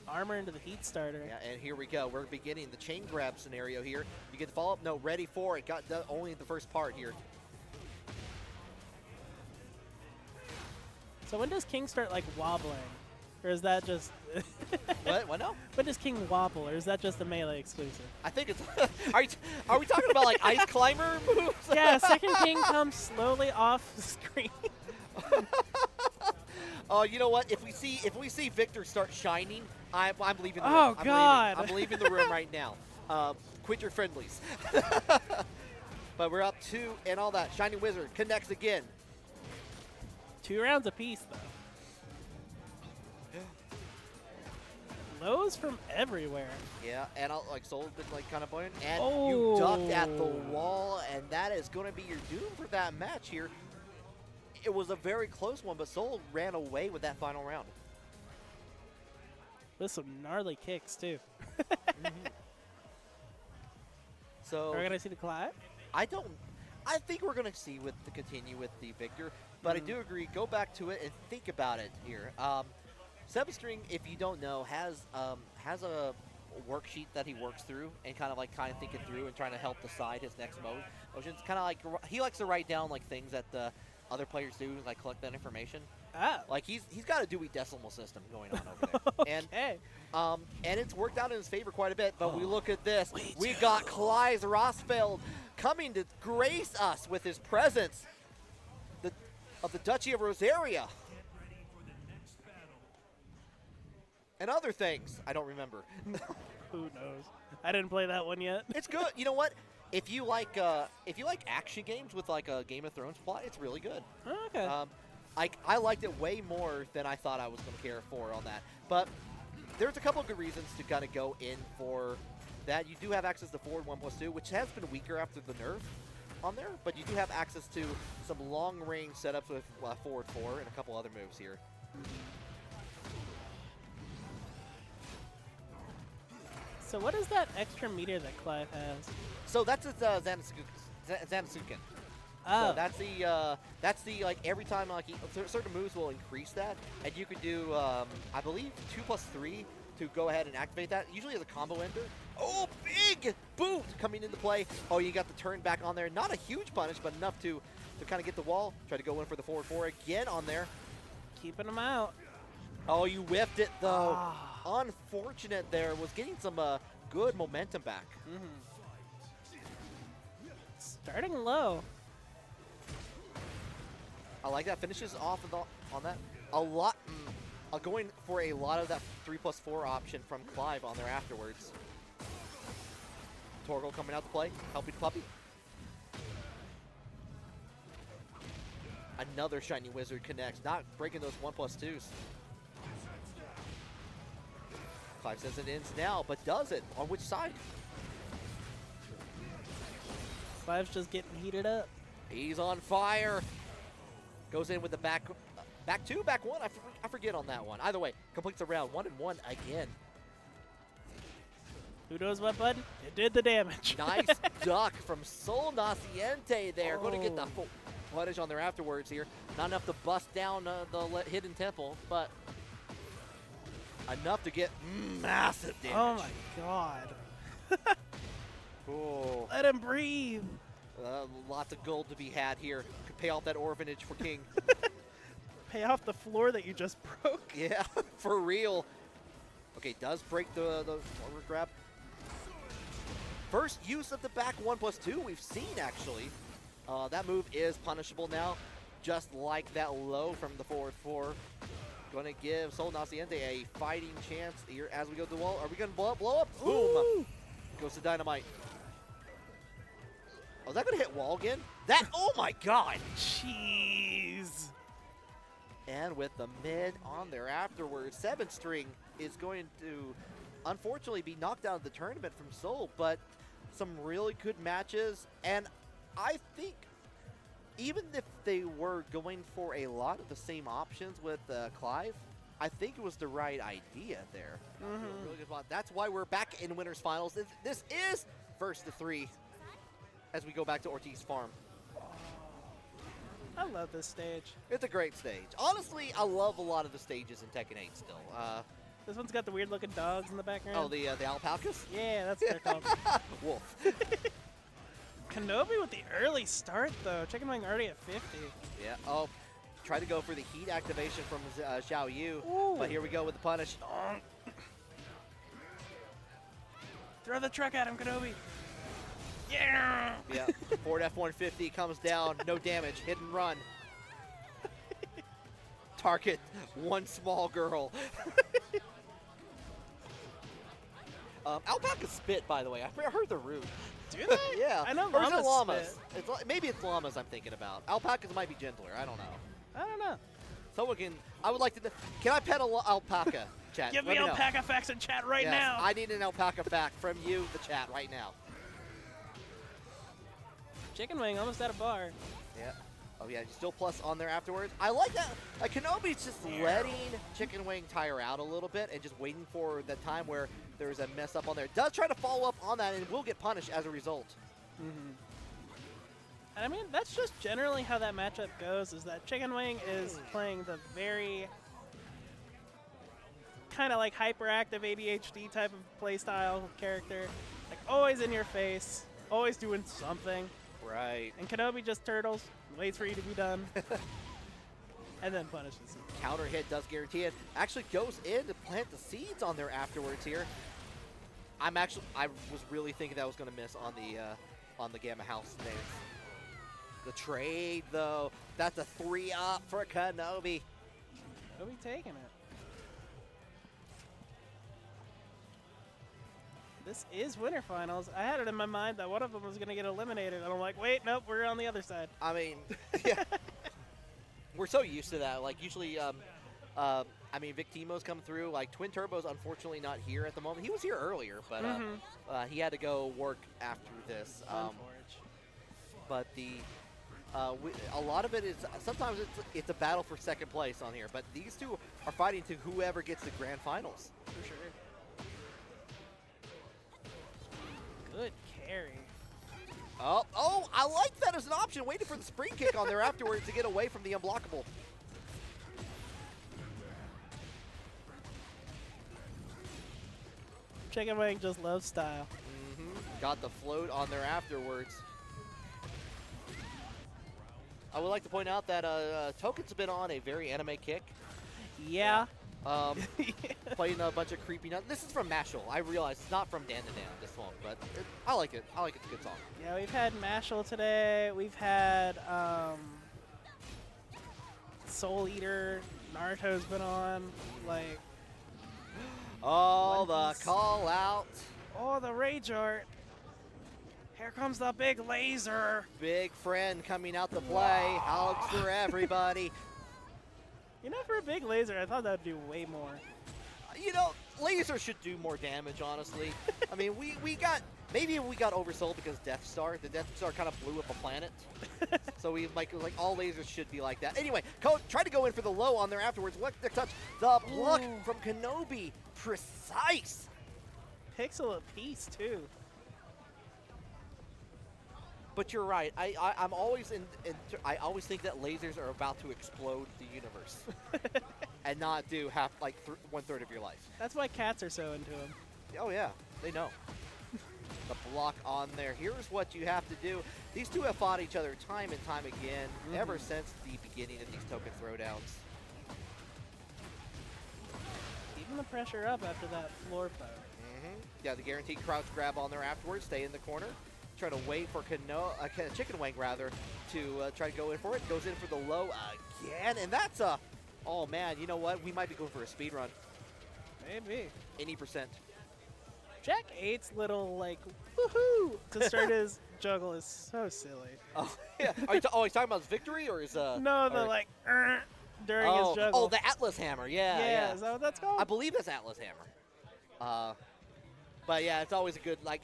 Speaker 1: Armor into the heat starter.
Speaker 2: Yeah, and here we go. We're beginning the chain grab scenario here. You get the follow up. No, ready for it. Got only the first part here.
Speaker 1: So when does King start like wobbling? Or is that just
Speaker 2: What now?
Speaker 1: When does King wobble, or is that just a melee exclusive?
Speaker 2: I think it's are we talking about like ice climber moves?
Speaker 1: Yeah, second King comes slowly off the screen.
Speaker 2: Oh, you know what? If we see Victor start shining, I'm leaving the room.
Speaker 1: Oh, God.
Speaker 2: I'm leaving the room right now. Quit your friendlies. But we're up 2 and all that. Shining Wizard connects again.
Speaker 1: 2 rounds apiece, though. Lows from everywhere.
Speaker 2: Yeah, and Soul's been like kind of buoyant, and
Speaker 1: Oh.
Speaker 2: you ducked at the wall, and that is going to be your doom for that match here. It was a very close one, but Soul ran away with that final round.
Speaker 1: With some gnarly kicks, too.
Speaker 2: So
Speaker 1: Are we going to see the Clive?
Speaker 2: I think we're going to see continue with the Victor, but I do agree. Go back to it and think about it here. 7-String, if you don't know, has a worksheet that he works through and kind of thinking through and trying to help decide his next motion. It's kind of like he likes to write down like things that the other players do and like collect that information.
Speaker 1: Oh.
Speaker 2: Like he's got a Dewey Decimal System going on over there.
Speaker 1: Okay.
Speaker 2: And it's worked out in his favor quite a bit. But we look at this. We got Clive Rosfeld coming to grace us with his presence of the Duchy of Rosaria. And other things I don't remember.
Speaker 1: Who knows? I didn't play that one yet.
Speaker 4: It's good. You know what? If you like action games with like a Game of Thrones plot, it's really good.
Speaker 1: Oh, okay.
Speaker 4: I liked it way more than I thought I was going to care for on that. But there's a couple of good reasons to kind of go in for that. You do have access to forward 1+2, which has been weaker after the nerf on there, but you do have access to some long-range setups with forward 4 and a couple other moves here.
Speaker 1: So what is that extra meter that Clive has?
Speaker 4: So that's his Zanasuken.
Speaker 1: Oh.
Speaker 4: So that's the like every time like certain moves will increase that, and you could do I believe 2+3 to go ahead and activate that. Usually as a combo ender. Oh, big boot coming into play. Oh, you got the turn back on there. Not a huge punish, but enough to kind of get the wall. Try to go in for the forward 4 again on there.
Speaker 1: Keeping him out.
Speaker 4: Oh, you whiffed it though. Unfortunate there. Was getting some good momentum back.
Speaker 1: Starting low.
Speaker 4: I like that. Finishes off on that. A lot. Going for a lot of that 3+4 option from Clive on there afterwards. Torgal coming out to play, helping Puppy. Another Shiny Wizard connects, not breaking those 1+2s. Clive says it ends now, but does it? On which side?
Speaker 1: Clive's just getting heated up.
Speaker 4: He's on fire. Goes in with the back 2, back 1. I forget on that one. Either way, completes the round 1-1 again.
Speaker 1: Who knows what button? It did the damage.
Speaker 4: Nice duck from Sol Naciente there. Going to get the full footage on there afterwards here. Not enough to bust down the hidden temple, but enough to get massive damage.
Speaker 1: Oh my god.
Speaker 4: Oh.
Speaker 1: Let him breathe.
Speaker 4: Lots of gold to be had here. Could pay off that orphanage for King.
Speaker 1: Pay off the floor that you just broke.
Speaker 4: Yeah, for real. Okay, does break the forward grab. First use of the back 1+2 we've seen, actually. That move is punishable now, just like that low from the forward 4. Going to give Sol Naciente a fighting chance here as we go to the wall. Are we going to blow up? Boom!
Speaker 1: Ooh.
Speaker 4: Goes to Dynamite. Oh, is that going to hit wall again? That, oh my god!
Speaker 1: Jeez.
Speaker 4: And with the mid on there afterwards, 7-string is going to unfortunately be knocked out of the tournament from Sol, but some really good matches. And I think even if they were going for a lot of the same options with Clive, I think it was the right idea there. Really good spot. That's why we're back in winners finals. This is first to 3 as we go back to Ortiz Farm.
Speaker 1: I love this stage.
Speaker 4: It's a great stage. Honestly, I love a lot of the stages in Tekken 8 still.
Speaker 1: This one's got the weird looking dogs in the background.
Speaker 4: Oh, the alpacas?
Speaker 1: Yeah, that's what they're called.
Speaker 4: Wolf.
Speaker 1: Kenobi with the early start, though. ChickenWang already at 50.
Speaker 4: Yeah. Oh, try to go for the heat activation from Xiaoyu,
Speaker 1: Ooh.
Speaker 4: but here we go with the punish.
Speaker 1: Throw the truck at him, Kenobi. Yeah.
Speaker 4: Yeah. Ford F-150 comes down, no damage, hit and run. Target one small girl. Alpacas spit, by the way. I heard they're rude.
Speaker 1: Do they?
Speaker 4: Yeah.
Speaker 1: I know
Speaker 4: Or is it
Speaker 1: llamas
Speaker 4: llamas?
Speaker 1: spit.
Speaker 4: Maybe it's llamas I'm thinking about. Alpacas might be gentler. I don't know.
Speaker 1: I don't know.
Speaker 4: Someone can. I would like to. Can I pet a alpaca? Chat.
Speaker 1: Give
Speaker 4: Let
Speaker 1: me
Speaker 4: know.
Speaker 1: alpaca facts in chat right
Speaker 4: Yes,
Speaker 1: now.
Speaker 4: I need an alpaca fact from you, the chat, right now.
Speaker 1: ChickenWang almost at a bar.
Speaker 4: Yeah. Oh yeah, still plus on there afterwards. I like that. Kenobi's just letting ChickenWang tire out a little bit and just waiting for the time where there's a mess up on there. Does try to follow up on that and will get punished as a result.
Speaker 1: And I mean, that's just generally how that matchup goes, is that ChickenWang is playing the very kind of like hyperactive ADHD type of playstyle character. Like always in your face, always doing something.
Speaker 4: Right.
Speaker 1: And Kenobi just turtles, waits for you to be done, and then punishes you.
Speaker 4: Counter hit does guarantee it. Actually goes in to plant the seeds on there afterwards here. I was really thinking that was going to miss on the Gamma House there. The trade though, that's a 3-up for Kenobi.
Speaker 1: Kenobi taking it. This is winter finals. I had it in my mind that one of them was going to get eliminated, and I'm like, wait, nope, we're on the other side.
Speaker 4: I mean, yeah. We're so used to that. Like, usually, I mean, Vic Timo's come through. Like, Twin Turbo's unfortunately not here at the moment. He was here earlier, but he had to go work after this. But a lot of it is, sometimes it's a battle for second place on here. But these two are fighting to whoever gets the grand finals.
Speaker 1: For sure. Good carry.
Speaker 4: Oh, I like that as an option. Waiting for the spring kick on there afterwards to get away from the unblockable.
Speaker 1: ChickenWang just loves style.
Speaker 4: Got the float on there afterwards. I would like to point out that Token's been on a very anime kick.
Speaker 1: Yeah.
Speaker 4: Playing a bunch of creepy nuts. This is from Mashal. I realize it's not from Dan to Dan, this one, but I like it. I like it. It's a good song.
Speaker 1: Yeah, we've had Mashal today. We've had Soul Eater. Naruto's been on. Like.
Speaker 4: Oh, the call out.
Speaker 1: Oh, the rage art. Here comes the big laser.
Speaker 4: Big friend coming out to play. Hugs for everybody.
Speaker 1: You know, for a big laser, I thought that would do way more.
Speaker 4: You know, laser should do more damage, honestly. I mean, maybe we got oversold because Death Star. The Death Star kind of blew up a planet. So we like all lasers should be like that. Anyway, Code tried to go in for the low on there afterwards. What the touch? The block from Kenobi. Precise.
Speaker 1: Pixel apiece, too.
Speaker 4: But you're right. I'm always I always think that lasers are about to explode the universe, and not do half like 1/3 of your life.
Speaker 1: That's why cats are so into them.
Speaker 4: Oh yeah, they know. The block on there. Here's what you have to do. These two have fought each other time and time again ever since the beginning of these Token Throwdowns.
Speaker 1: Keeping the pressure up after that floor poke.
Speaker 4: Yeah, the guaranteed crouch grab on there afterwards. Stay in the corner. Trying to wait for ChickenWang rather to try to go in for it. Goes in for the low again, and that's a. Oh man, you know what? We might be going for a speed run.
Speaker 1: Maybe.
Speaker 4: Any percent.
Speaker 1: Jack 8's little like woohoo to start his juggle is so silly.
Speaker 4: Oh yeah. He's talking about his victory or his?
Speaker 1: No, the like during his juggle.
Speaker 4: Oh, the Atlas Hammer. Yeah.
Speaker 1: Is that what that's called?
Speaker 4: I believe that's Atlas Hammer. But yeah, it's always a good like.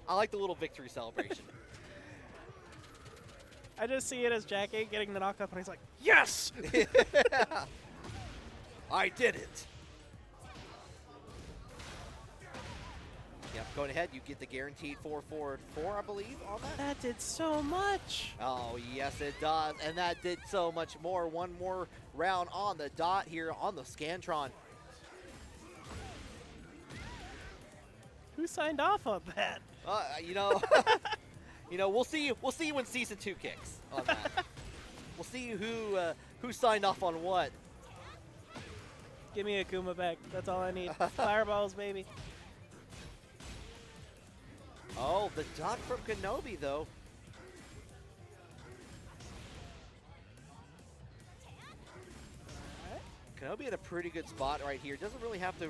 Speaker 4: I like the little victory celebration.
Speaker 1: I just see it as Jack 8 getting the knock up, and he's like, yes!
Speaker 4: I did it. Yep, going ahead, you get the guaranteed 4-4-4, I believe, on that.
Speaker 1: That did so much.
Speaker 4: Oh, yes, it does. And that did so much more. One more round on the dot here on the Scantron.
Speaker 1: Who signed off on that?
Speaker 4: You know, we'll see when season 2 kicks on that. We'll see who signed off on what.
Speaker 1: Give me a Kuma back. That's all I need. Fireballs, baby.
Speaker 4: Oh, the duck from Kenobi, though. Kenobi in a pretty good spot right here. Doesn't really have to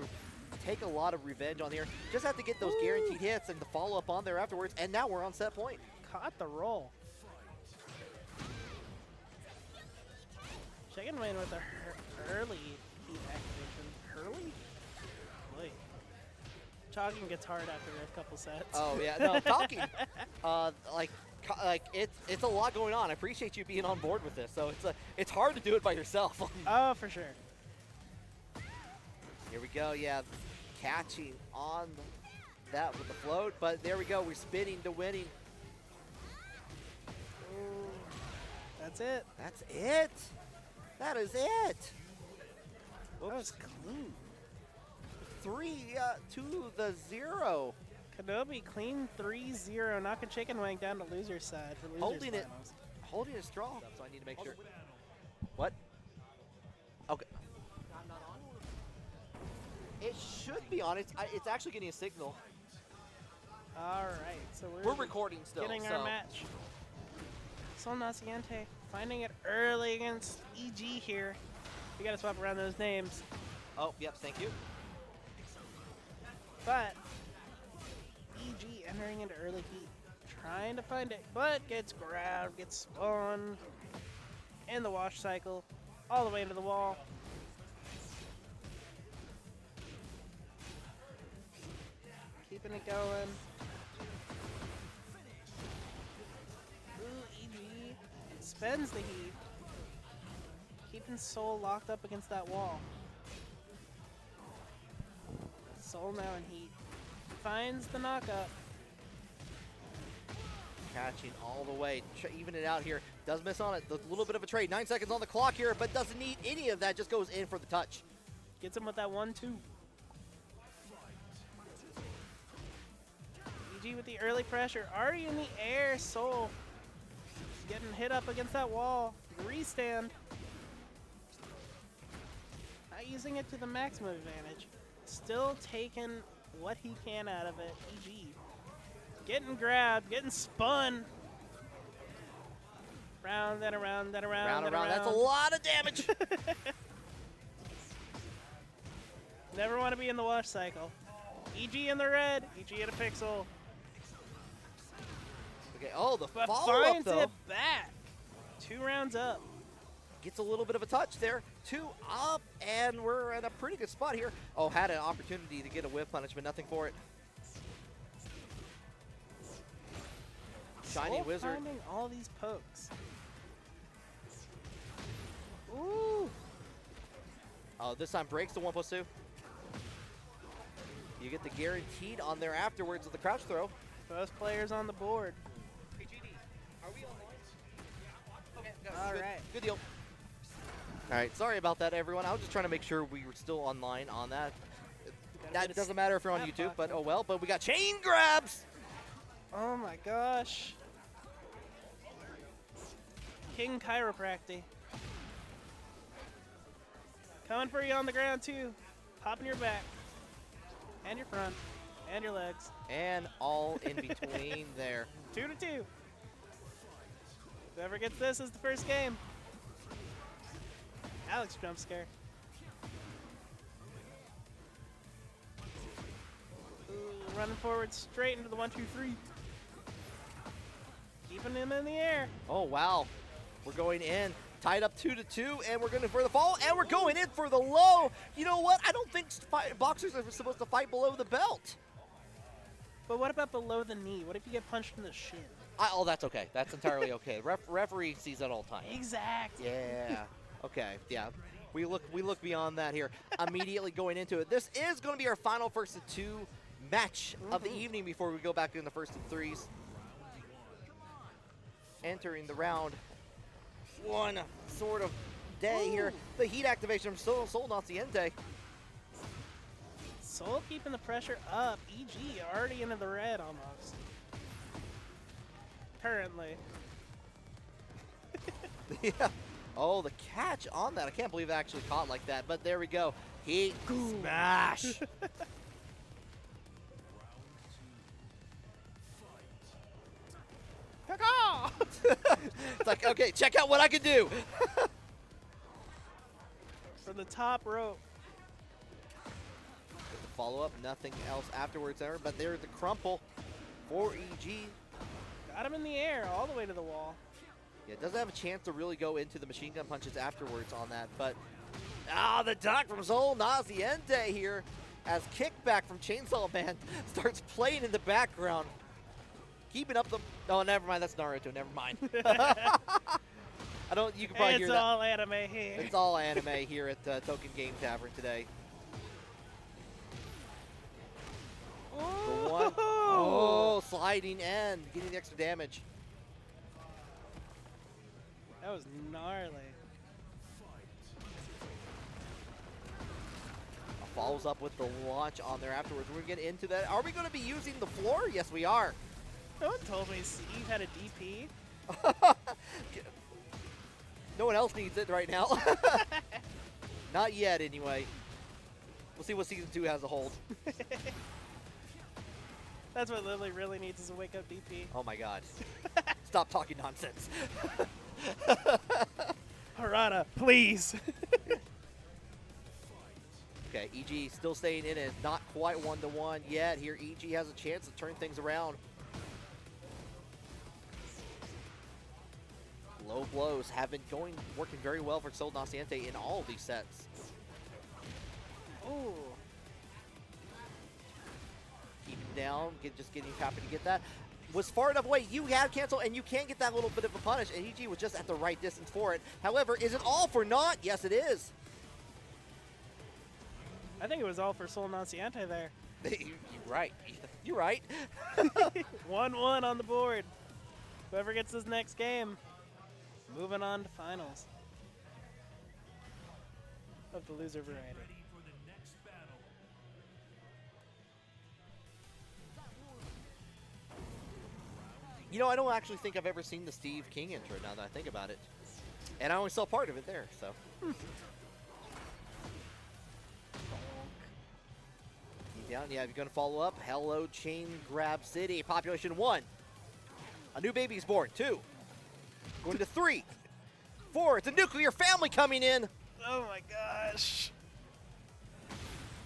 Speaker 4: take a lot of revenge on here. Just have to get those guaranteed hits and the follow-up on there afterwards. And now we're on set point.
Speaker 1: Caught the roll. ChickenWang with the early heat activation. Hurley? Boy. Talking gets hard after a couple sets.
Speaker 4: Oh, yeah. No, talking. Like it's a lot going on. I appreciate you being on board with this. So it's hard to do it by yourself.
Speaker 1: Oh, for sure.
Speaker 4: Here we go. Yeah, catching on that with the float. But there we go. We're spinning to winning.
Speaker 1: Ooh, that's it.
Speaker 4: That's it. That is it.
Speaker 1: That was clean.
Speaker 4: 3-0.
Speaker 1: Kenobi clean 3-0, knocking ChickenWang down to loser's side for losers finals.
Speaker 4: Holding it strong. So I need to make sure. What? Okay. It should be on. It's actually getting a signal.
Speaker 1: All right, so
Speaker 4: we're recording still.
Speaker 1: Getting our match. So Naciente finding it early against EG here. We got to swap around those names.
Speaker 4: Oh, yep. Thank you.
Speaker 1: But entering into early heat. Trying to find it, but gets grabbed, gets spun in the wash cycle, all the way into the wall. Keeping it going. Ooh, EG spends the heat. Keeping Soul locked up against that wall. Soul now in heat. Finds the knockup.
Speaker 4: Catching all the way, even it out here. Does miss on it. A little bit of a trade. 9 seconds on the clock here, but doesn't need any of that. Just goes in for the touch.
Speaker 1: Gets him with that 1-2. EG with the early pressure. Already in the air. Soul getting hit up against that wall. Restand. Not using it to the maximum advantage. Still taking what he can out of it. EG. Getting grabbed, getting spun. Round and around and around.
Speaker 4: Round and
Speaker 1: and
Speaker 4: around.
Speaker 1: around.
Speaker 4: That's a lot of damage.
Speaker 1: Never want to be in the wash cycle. EG in the red, EG in a pixel.
Speaker 4: Okay, oh, the
Speaker 1: But
Speaker 4: follow-up,
Speaker 1: finds
Speaker 4: though.
Speaker 1: it back. 2 rounds up.
Speaker 4: Gets a little bit of a touch there. 2 up, and we're in a pretty good spot here. Oh, had an opportunity to get a whip punishment. Nothing for it. Shiny
Speaker 1: Soul
Speaker 4: Wizard.
Speaker 1: finding all these pokes. Ooh.
Speaker 4: Oh, this time breaks the 1+2. You get the guaranteed on there afterwards with the crouch throw.
Speaker 1: Both players on the board.
Speaker 2: Hey, GD, are we online? Okay,
Speaker 1: All
Speaker 4: Good-
Speaker 1: right.
Speaker 4: Good deal. All right, sorry about that, everyone. I was just trying to make sure we were still online on that.
Speaker 1: Gotta
Speaker 4: That
Speaker 1: get a
Speaker 4: doesn't matter if you're on
Speaker 1: snap
Speaker 4: YouTube, but
Speaker 1: pocket.
Speaker 4: oh well. But we got chain grabs.
Speaker 1: Oh my gosh. King Chiropractic. Coming for you on the ground too. Popping your back. And your front. And your legs.
Speaker 4: And all in between there.
Speaker 1: 2-2. Whoever gets this is the first game. Alex jump scare. Ooh, running forward straight into the 1-2-3. Keeping him in the air.
Speaker 4: Oh, wow. We're going in. Tied up 2-2, and we're going for the fall, and we're going in for the low. You know what? I don't think boxers are supposed to fight below the belt.
Speaker 1: But what about below the knee? What if you get punched in the shin?
Speaker 4: Oh, that's okay. That's entirely okay. Referee sees that all the time.
Speaker 1: Exactly.
Speaker 4: Yeah. Okay. Yeah. We look beyond that here. Immediately going into it. This is going to be our final first of 2 match of the evening before we go back in the first of 3s. Entering the round 1 sort of day here. The heat activation from Soul Naciente.
Speaker 1: Soul keeping the pressure up. EG already into the red almost. Currently.
Speaker 4: Yeah. Oh, the catch on that. I can't believe it actually caught like that, but there we go. Heat smash. It's like, okay, check out what I can do.
Speaker 1: From the top rope.
Speaker 4: Follow up, nothing else afterwards there, but there's the crumple for EG.
Speaker 1: Got him in the air all the way to the wall.
Speaker 4: Yeah, doesn't have a chance to really go into the machine gun punches afterwards on that, but the duck from Soul Naciente here as kickback from Chainsaw Man starts playing in the background. Keeping up the, oh, never mind, that's Naruto, never mind. I don't, you can probably
Speaker 1: It's
Speaker 4: hear that.
Speaker 1: all anime here.
Speaker 4: It's all anime here at Token Game Tavern today. The one, oh, sliding in, getting the extra damage.
Speaker 1: That was gnarly.
Speaker 4: Follows up with the launch on there afterwards. We're going to get into that. Are we going to be using the floor? Yes, we are.
Speaker 1: No one told me Steve had a DP.
Speaker 4: No one else needs it right now. Not yet, anyway. We'll see what Season 2 has to hold.
Speaker 1: That's what Lili really needs is a wake-up DP.
Speaker 4: Oh, my God. Stop talking nonsense.
Speaker 1: Harada, please.
Speaker 4: Okay, EG still staying in it. Not quite 1-to-1 yet. Here, EG has a chance to turn things around. Low blows have been working very well for Sol Naciente in all of these sets.
Speaker 1: Ooh.
Speaker 4: Keep him down, just getting happy to get that. Was far enough away, you have cancel, and you can get that little bit of a punish, and EG was just at the right distance for it. However, is it all for naught? Yes, it is.
Speaker 1: I think it was all for Sol Naciente there.
Speaker 4: You're right. You're right.
Speaker 1: 1-1 on the board. Whoever gets this next game, moving on to finals of the loser variety.
Speaker 4: You know, I don't actually think I've ever seen the Steve King intro now that I think about it. And I only saw part of it there, so. Keep down, yeah, if you're going to follow up, hello, Chain Grab City, population 1. A new baby's born, 2. Going to 3. 4, it's a nuclear family coming in.
Speaker 1: Oh my gosh.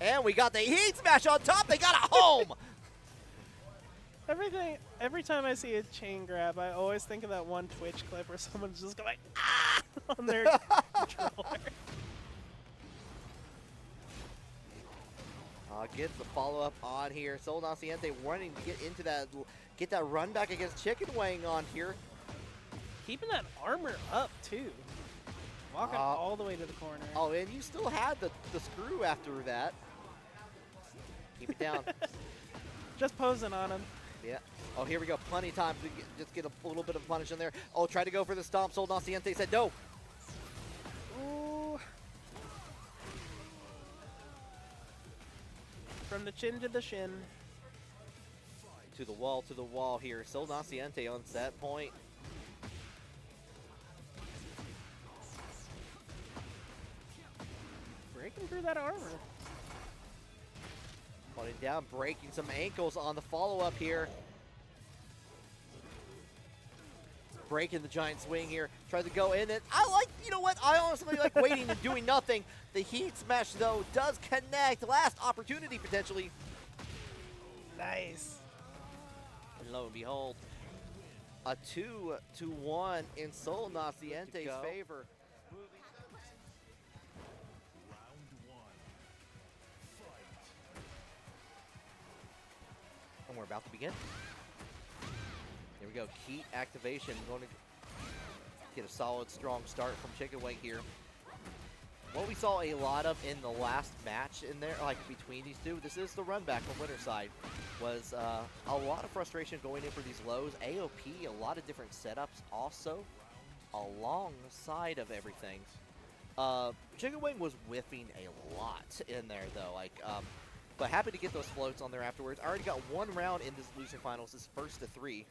Speaker 4: And we got the Heat Smash on top, they got a home.
Speaker 1: Every time I see a chain grab, I always think of that one Twitch clip where someone's just going ah on their controller.
Speaker 4: Gets the follow-up on here. Sol Naciente wanting to get that run back against ChickenWang on here.
Speaker 1: Keeping that armor up too. Walking all the way to the corner.
Speaker 4: Oh, and you still had the screw after that. Keep it down.
Speaker 1: Just posing on him.
Speaker 4: Yeah. Oh, here we go. Plenty of time to just get a little bit of punish in there. Oh, tried to go for the stomp. Sol Naciente said no.
Speaker 1: Ooh. From the chin to the shin.
Speaker 4: To the wall here. Sol Naciente on set point.
Speaker 1: Breaking through that armor.
Speaker 4: Putting down, breaking some ankles on the follow-up here. Breaking the giant swing here. Tries to go in it. You know what? I honestly like waiting and doing nothing. The Heat Smash, though, does connect. Last opportunity, potentially.
Speaker 1: Nice.
Speaker 4: And lo and behold, a 2-1 in Sol Naciente's favor. And we're about to begin. Here we go, Heat activation. Going to get a solid, strong start from ChickenWang here. What we saw a lot of in the last match in there, like between these two, this is the run back from winner's side, was a lot of frustration going in for these lows. AOP, a lot of different setups also alongside of everything. ChickenWang was whiffing a lot in there though, but happy to get those floats on there afterwards. I already got one round in this losing finals, this first to 3.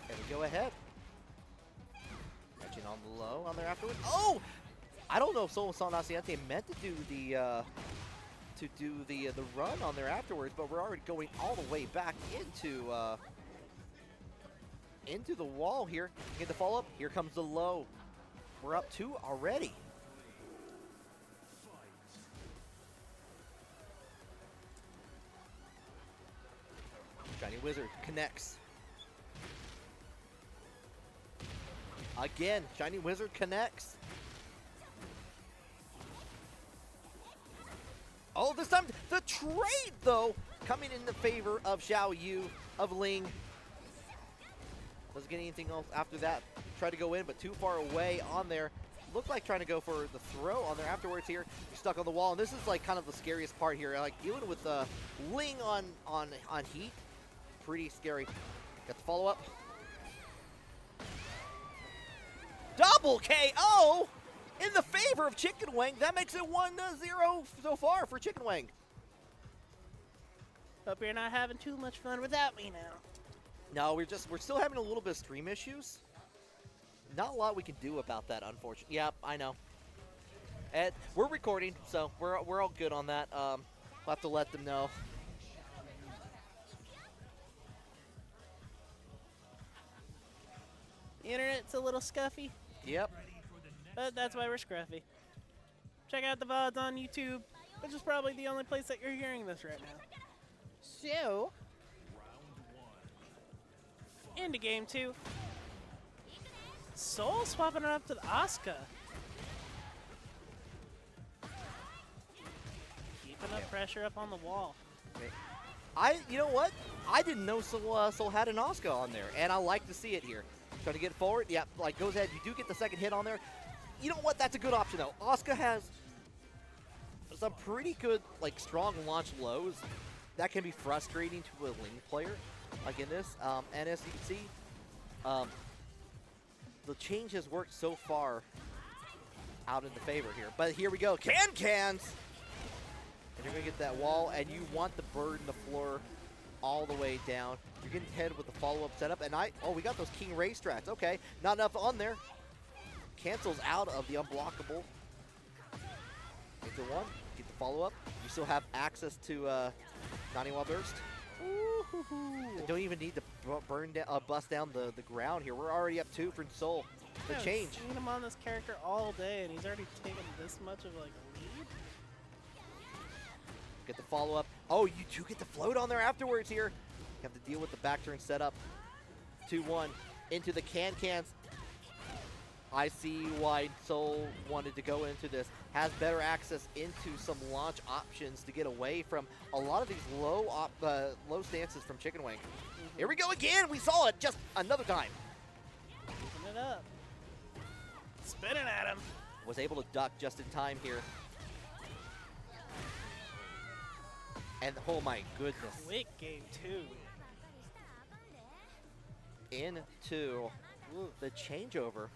Speaker 4: And we go ahead. Catching on the low on there afterwards. Oh! I don't know if Sol Naciente meant to do the run on there afterwards, but we're already going all the way back into the wall here. Get the follow-up. Here comes the low. We're up 2 already. Shiny Wizard connects. Again, Shiny Wizard connects. Oh, this time the trade, though, coming in the favor of Xiaoyu, of Ling. Doesn't get anything else after that. Tried to go in, but too far away on there. Looked like trying to go for the throw on there afterwards here. You're stuck on the wall, and this is like kind of the scariest part here. Like dealing with Ling on Heat. Pretty scary. Got the follow-up. Double KO in the favor of ChickenWang. That makes it 1-0 so far for ChickenWang.
Speaker 1: Hope you're not having too much fun without me now.
Speaker 4: No, we're still having a little bit of stream issues. Not a lot we can do about that, unfortunately. Yeah, I know. And we're recording, so we're all good on that. We'll have to let them know.
Speaker 1: The internet's a little scuffy.
Speaker 4: Yep.
Speaker 1: But that's why we're scruffy. Check out the VODs on YouTube, which is probably the only place that you're hearing this right now. So, into game 2. Soul swapping it up to the Asuka. Keeping up pressure up on the wall.
Speaker 4: You know what? I didn't know Soul had an Asuka on there, and I like to see it here. Trying to get forward. Yeah, like goes ahead. You do get the second hit on there. You know what? That's a good option though. Asuka has some pretty good, like, strong launch lows. That can be frustrating to a lane player, like in this. And as you can see, the change has worked so far out in the favor here. But here we go. Cans! And you're going to get that wall, and you want the bird in the floor all the way down. You're getting head with the follow-up setup. And we got those King Ray strats. Okay, not enough on there. Cancels out of the unblockable. Into one, get the follow-up. You still have access to Naniwa Burst. You don't even need to bust down the ground here. We're already up 2 for Soul. The change.
Speaker 1: I've seen him on this character all day, and he's already taken this much of like a lead.
Speaker 4: Get the follow-up. Oh, you do get the float on there afterwards here. You have to deal with the back turn setup. 2-1 into the cans. I see why Soul wanted to go into this. Has better access into some launch options to get away from a lot of these low stances from ChickenWang. Here we go again. We saw it just another time.
Speaker 1: Keeping it up. Spinning at him.
Speaker 4: Was able to duck just in time here. And oh my goodness.
Speaker 1: Quick game 2.
Speaker 4: Into the changeover.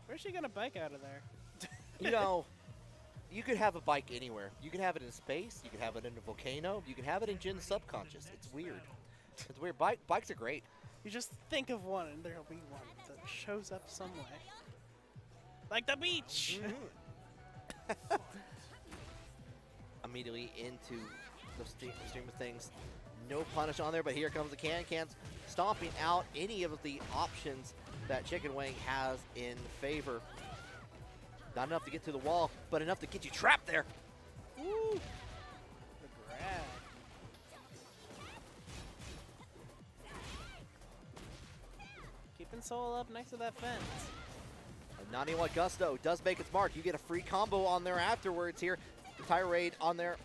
Speaker 1: Where's she gonna bike out of there?
Speaker 4: You know, you could have a bike anywhere. You can have it in space. You can have it in a volcano. You can have it in Jin's subconscious. It's weird. It's weird. Bikes are great.
Speaker 1: You just think of one, and there'll be one that shows up some way. Like the beach!
Speaker 4: Immediately into the stream of things. No punish on there, but here comes the cans. Stomping out any of the options that ChickenWang has in favor. Not enough to get to the wall, but enough to get you trapped there.
Speaker 1: Woo! The grab. Keeping Soul up next to that fence.
Speaker 4: Naniwa Gusto does make its mark. You get a free combo on there afterwards here. The tirade on there.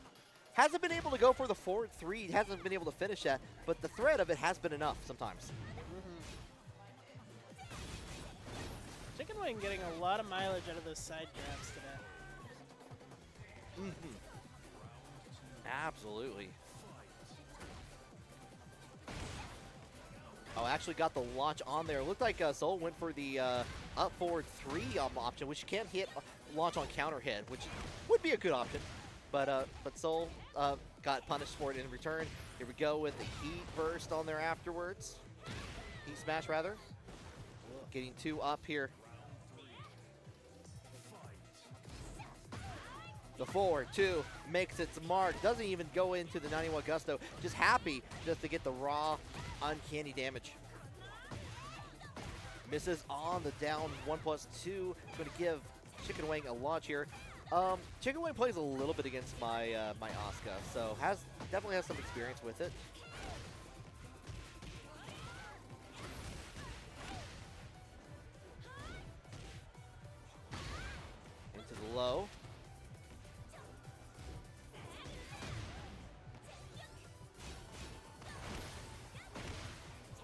Speaker 4: Hasn't been able to go for the forward 3. Hasn't been able to finish that, but the threat of it has been enough sometimes.
Speaker 1: ChickenWang getting a lot of mileage out of those side grabs today.
Speaker 4: Absolutely. Oh, actually got the launch on there. Looked like Soul went for the up forward 3 option, which can hit launch on counter hit, which would be a good option. But Soul got punished for it in return. Here we go with the heat burst on there afterwards. Heat smash rather. Getting 2 up here. The forward 2 makes its mark. Doesn't even go into the 91 Gusto. Just happy just to get the raw, uncanny damage. Misses on the down 1+2. Going to give ChickenWang a launch here. ChickenWang plays a little bit against my my Asuka, so definitely has some experience with it. Into the low.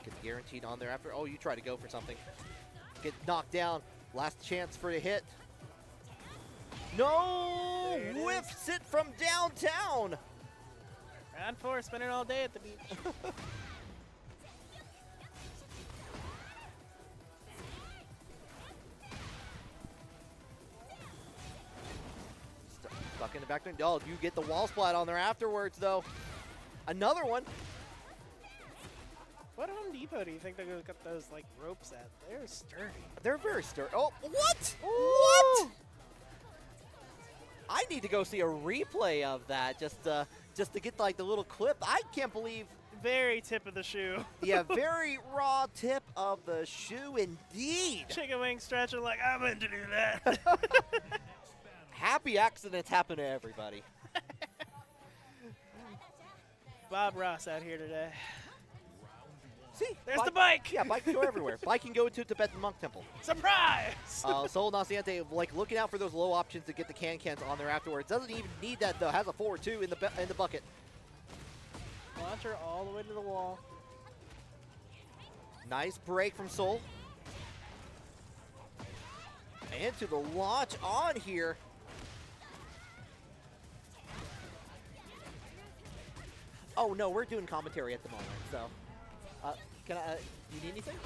Speaker 4: Get the guaranteed on there after. Oh, you try to go for something. Get knocked down. Last chance for the hit. No! Whiffs it from downtown!
Speaker 1: Round 4, spinning all day at the beach.
Speaker 4: Stuck in the back. Oh, you get the wall splat on there afterwards, though. Another one.
Speaker 1: What Home Depot do you think they're going to cut those like ropes at? They're sturdy.
Speaker 4: They're very sturdy. Oh, what?
Speaker 1: Ooh.
Speaker 4: What? I need to go see a replay of that just to get like the little clip. I can't believe
Speaker 1: Very tip of the shoe.
Speaker 4: Yeah, very raw tip of the shoe indeed.
Speaker 1: ChickenWang stretching like, I meant to do that.
Speaker 4: Happy accidents happen to everybody.
Speaker 1: Bob Ross out here today.
Speaker 4: See,
Speaker 1: There's the bike.
Speaker 4: Yeah, bike can go everywhere. Bike can go to Tibetan monk temple.
Speaker 1: Surprise!
Speaker 4: Soul Naciente, like looking out for those low options to get the cans on there afterwards. Doesn't even need that though. Has a forward two in the bucket.
Speaker 1: Launcher all the way to the wall.
Speaker 4: Nice break from Soul. And to the launch on here. Oh no, we're doing commentary at the moment, so. Can I? You need anything?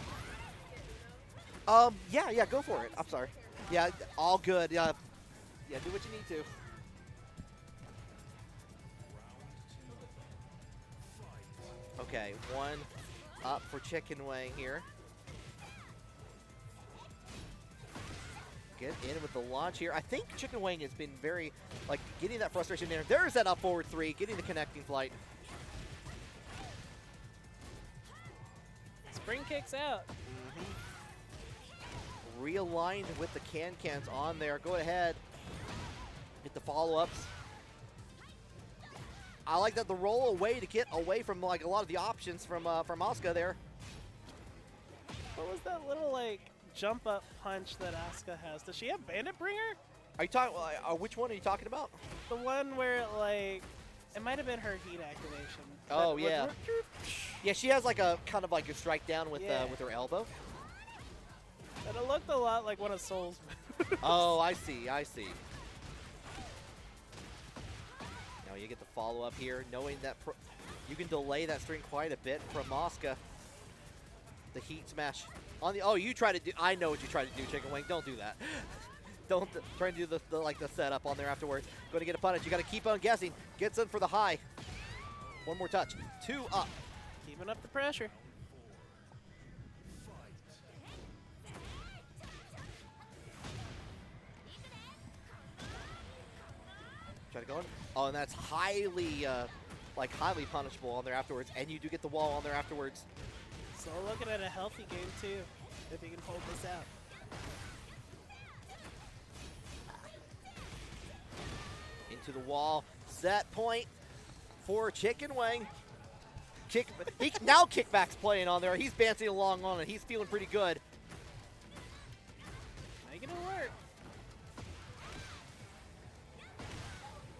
Speaker 4: Yeah, go for it. I'm sorry. Yeah, all good. Yeah, do what you need to. Okay, one up for ChickenWang here. Get in with the launch here. I think ChickenWang has been very, like, getting that frustration there. There's that up forward three, getting the connecting flight.
Speaker 1: Spring kicks out.
Speaker 4: Realigned with the cans on there. Go ahead. Get the follow-ups. I like that the roll away to get away from like a lot of the options from Asuka there.
Speaker 1: What was that little like jump up punch that Asuka has? Does she have Bandit Bringer?
Speaker 4: Are you talking? Which one are you talking about?
Speaker 1: The one where like it might have been her heat activation.
Speaker 4: Oh,
Speaker 1: That
Speaker 4: yeah. Yeah, she has like a kind of like a strike down with
Speaker 1: Yeah.
Speaker 4: with her elbow.
Speaker 1: And it looked a lot like one of Soul's moves.
Speaker 4: Oh, I see. Now you get the follow up here, knowing that you can delay that string quite a bit from Asuka. The heat smash on the. Oh, you try to do. I know what you try to do, ChickenWang. Don't do that. Don't try and do the setup on there afterwards. Going to get a punish. You got to keep on guessing. Gets in for the high. One more touch. Two up.
Speaker 1: Keeping up the pressure.
Speaker 4: Try to go in. Oh, and that's highly, highly punishable on there afterwards. And you do get the wall on there afterwards.
Speaker 1: So we're looking at a healthy game too, if he can hold this out.
Speaker 4: Into the wall. Set point for ChickenWang. Now Kickback's playing on there. He's bouncing along on it. He's feeling pretty good.
Speaker 1: Making it work.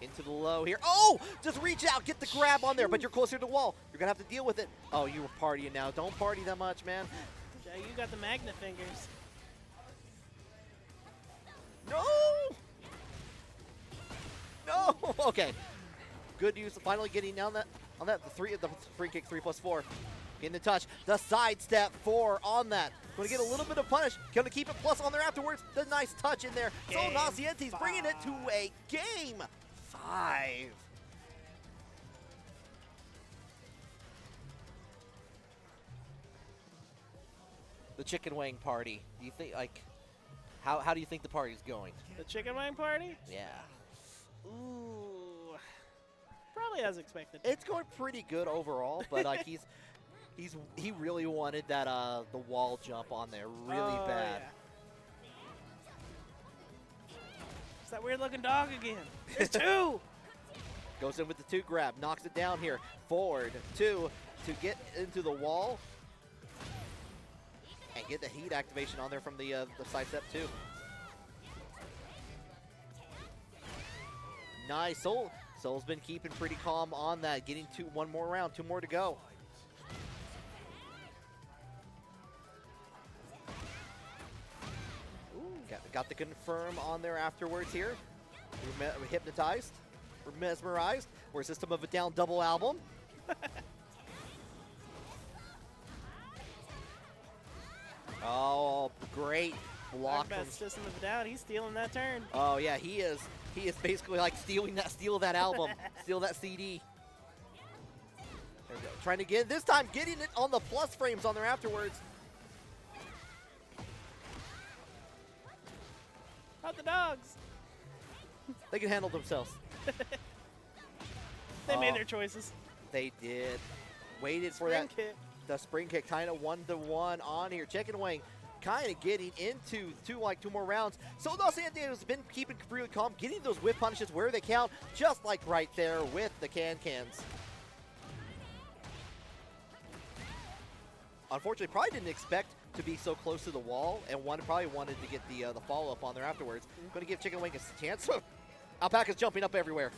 Speaker 4: Into the low here. Oh! Just reach out. Get the grab on there, but you're closer to the wall. You're going to have to deal with it. Oh, you were partying now. Don't party that much, man.
Speaker 1: Jay, you got the magnet fingers.
Speaker 4: No! No! Okay. Good use of finally getting down that on that. The free kick 3+4. Getting the touch. The sidestep 4 on that. Going to get a little bit of punish. Going to keep it plus on there afterwards. The nice touch in there. So
Speaker 1: Game
Speaker 4: Naciente's bringing it to a game 5. The ChickenWang party. Do you think how do you think the party's going?
Speaker 1: The ChickenWang party?
Speaker 4: Yeah.
Speaker 1: Ooh. Probably as expected.
Speaker 4: It's going pretty good overall, but like he really wanted that the wall jump on there really bad.
Speaker 1: Yeah. It's that weird looking dog again. There's two.
Speaker 4: Goes in with the 2 grab, knocks it down here. Forward 2 to get into the wall and get the heat activation on there from the side step 2. Nice. Soul's been keeping pretty calm on that, getting one more round, 2 more to go. Got the confirm on there afterwards here. We're hypnotized. We're mesmerized. We're System of a Down double album. Oh, great block from
Speaker 1: System of a Down. He's stealing that turn.
Speaker 4: Oh yeah, he is. He is basically like steal that album, steal that CD. There we go. Trying to get this time, getting it on the plus frames on there afterwards.
Speaker 1: How'd the dogs?
Speaker 4: They can handle themselves.
Speaker 1: They made their choices.
Speaker 4: They did. Waited for
Speaker 1: Spring
Speaker 4: that.
Speaker 1: kick.
Speaker 4: The spring kick kind of 1-to-1 on here. ChickenWang kind of getting into two more rounds. So Naciente has been keeping really calm, getting those whip punishes where they count, just like right there with the cans. Unfortunately, probably didn't expect to be so close to the wall, and probably wanted to get the follow-up on there afterwards. Going to give ChickenWang a chance. Alpaca's jumping up everywhere.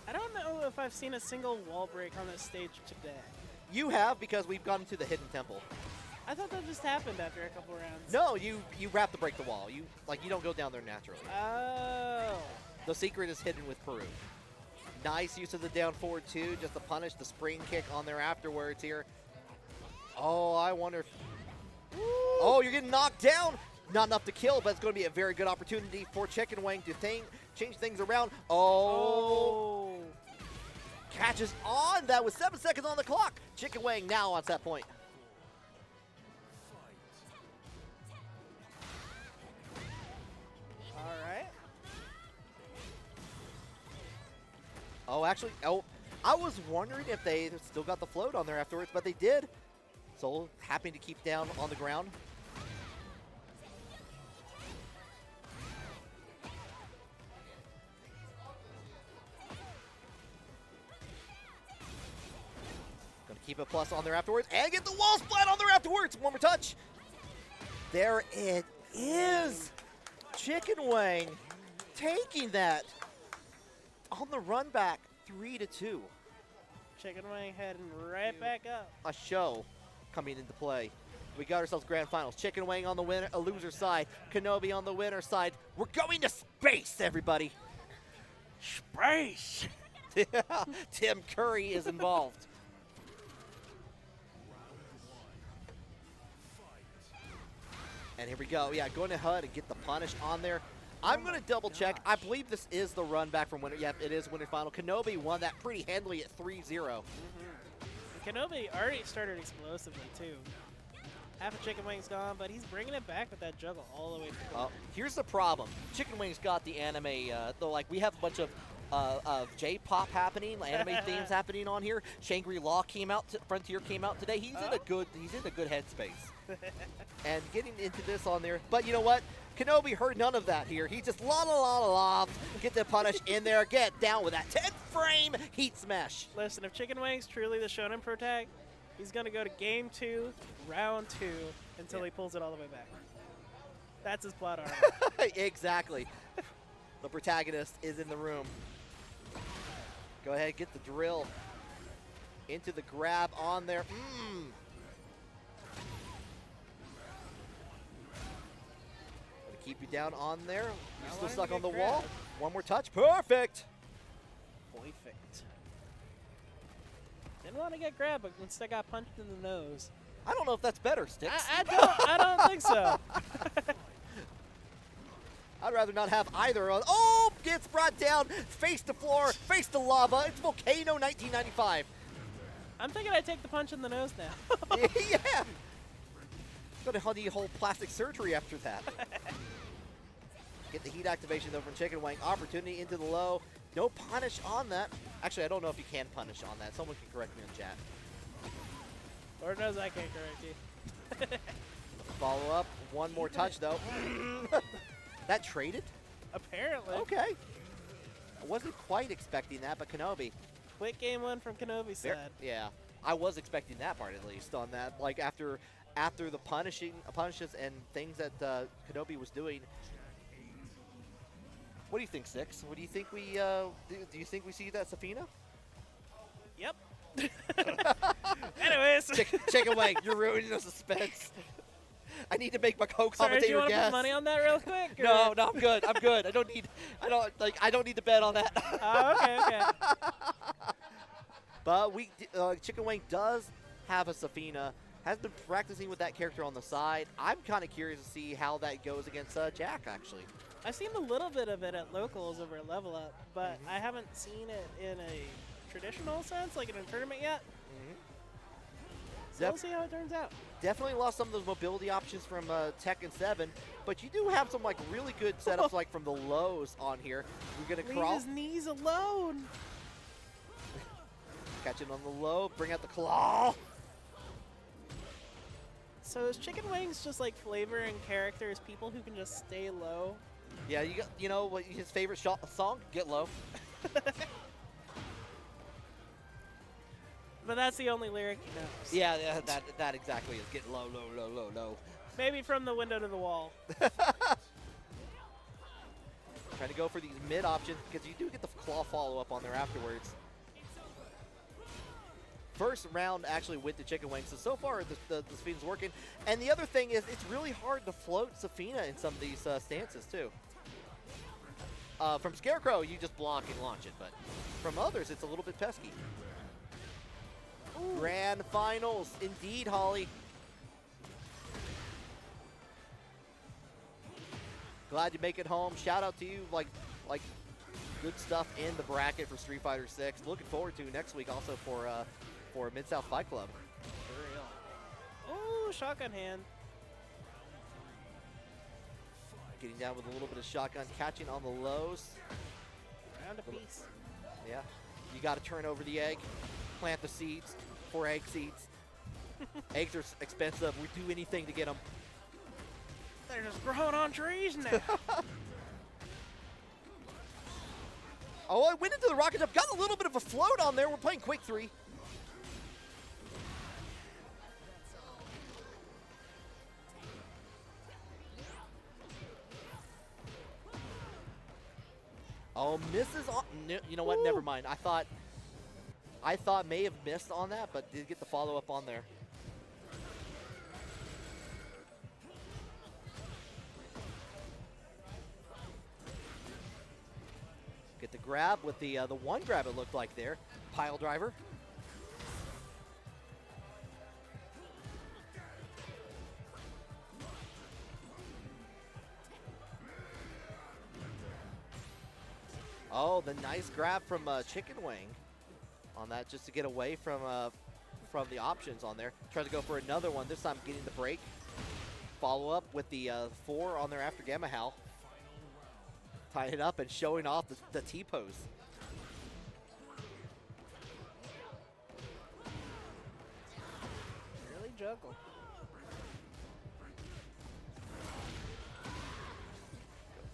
Speaker 1: I don't know if I've seen a single wall break on this stage today.
Speaker 4: You have, because we've gone to the hidden temple.
Speaker 1: I thought that just happened after a couple rounds.
Speaker 4: No, you have to break the wall. You don't go down there naturally.
Speaker 1: Oh.
Speaker 4: The secret is hidden with Peru. Nice use of the down forward too, just to punish the spring kick on there afterwards here. Oh, I wonder if... Oh, you're getting knocked down. Not enough to kill, but it's going to be a very good opportunity for ChickenWang to change things around. Oh. Catches on. That was 7 seconds on the clock. ChickenWang now on set point.
Speaker 1: All right.
Speaker 4: Oh, actually, I was wondering if they still got the float on there afterwards, but they did. So happy to keep down on the ground. Gonna keep a plus on there afterwards and get the wall splat on there afterwards. One more touch. There it is. ChickenWang taking that on the run back, 3-2.
Speaker 1: ChickenWang heading right back up.
Speaker 4: A show coming into play. We got ourselves grand finals. ChickenWang on the loser side. Kenobi on the winner side. We're going to space, everybody.
Speaker 1: Space.
Speaker 4: Tim Curry is involved. And here we go. Yeah, going ahead and get the punish on there. I'm going to double check. I believe this is the run back from winner. Yep, it is winner final. Kenobi won that pretty handily at 3-0.
Speaker 1: Kenobi already started explosively, too. Half of ChickenWang's gone, but he's bringing it back with that juggle all the way through.
Speaker 4: Here's the problem. ChickenWang's got the anime, though, like, we have a bunch of J-pop happening, anime themes happening on here. Shangri-La came out, Frontier came out today. He's in a good headspace. And getting into this on there, but you know what? Kenobi heard none of that here. He just la get the punish in there, get down with that 10 frame heat smash.
Speaker 1: Listen, if ChickenWang's truly the Shonen Pro Tag, he's going to go to game 2, round 2, until he pulls it all the way back. That's his plot armor.
Speaker 4: Exactly. The protagonist is in the room. Go ahead, get the drill into the grab on there. Keep you down on there. You're still stuck on the wall. One more touch. Perfect.
Speaker 1: Perfect. Didn't want to get grabbed, but instead got punched in the nose.
Speaker 4: I don't know if that's better, Sticks.
Speaker 1: I don't think so.
Speaker 4: I'd rather not have either. Oh, gets brought down. Face to floor, face to lava. It's Volcano 1995.
Speaker 1: I'm thinking I take the punch in the nose now.
Speaker 4: Yeah. Gonna need a whole plastic surgery after that. Get the heat activation though from ChickenWang. Opportunity into the low. No punish on that. Actually, I don't know if you can punish on that. Someone can correct me in chat.
Speaker 1: Lord knows I can't correct you.
Speaker 4: Follow up. One more touch though. That traded?
Speaker 1: Apparently.
Speaker 4: Okay. I wasn't quite expecting that, but Kenobi.
Speaker 1: Quick game 1 from Kenobi side.
Speaker 4: Yeah. I was expecting that part at least on that. Like after the punishes and things that Kenobi was doing. What do you think, Six? What do you think we do you think we see that Zafina?
Speaker 1: Yep. Anyways.
Speaker 4: ChickenWang, you're ruining the suspense. I need to make my
Speaker 1: Sorry,
Speaker 4: co-commentator
Speaker 1: do you want to
Speaker 4: guess.
Speaker 1: put money on that real quick? Or?
Speaker 4: No, I'm good. I'm good. I don't need to bet on that.
Speaker 1: Oh, okay.
Speaker 4: But ChickenWang does have a Zafina. Has been practicing with that character on the side. I'm kind of curious to see how that goes against Jack, actually.
Speaker 1: I've seen a little bit of it at locals over at Level Up, but I haven't seen it in a traditional sense, like in a tournament yet. So we'll see how it turns out.
Speaker 4: Definitely lost some of those mobility options from Tekken 7, but you do have some like really good setups like from the lows on here. We're gonna crawl.
Speaker 1: Leave his knees alone.
Speaker 4: Catch it on the low, bring out the claw.
Speaker 1: So is ChickenWang's just like flavor and character as people who can just stay low?
Speaker 4: Yeah, you know what his favorite song? Get Low.
Speaker 1: But that's the only lyric he knows.
Speaker 4: Yeah, that exactly is get low, low, low, low, low.
Speaker 1: Maybe from the window to the wall.
Speaker 4: Trying to go for these mid options because you do get the claw follow up on there afterwards. First round actually with the ChickenWang, so far the Zafina's working. And the other thing is it's really hard to float Zafina in some of these stances too. From Scarecrow, you just block and launch it, but from others, it's a little bit pesky. Ooh. Grand Finals, indeed, Holly. Glad you make it home. Shout out to you, like good stuff in the bracket for Street Fighter 6. Looking forward to next week also for Mid-South Fight Club.
Speaker 1: For real. Oh, shotgun hand.
Speaker 4: Getting down with a little bit of shotgun, catching on the lows.
Speaker 1: Round a piece.
Speaker 4: Yeah, you got to turn over the egg, plant the seeds, 4 egg seeds. Eggs are expensive. We do anything to get them.
Speaker 1: They're just growing on trees now.
Speaker 4: Oh, I went into the rocket jump. Got a little bit of a float on there. We're playing quick 3. Oh, misses on. You know what?
Speaker 1: Ooh.
Speaker 4: Never mind. I thought may have missed on that, but did get the follow up on there. Get the grab with the one grab it looked like there. Pile driver. Oh, the nice grab from ChickenWang on that just to get away from the options on there. Tries to go for another one, this time getting the break. Follow up with the 4 on there after Gamma Howl. Tying it up and showing off the T-pose.
Speaker 1: Really juggle.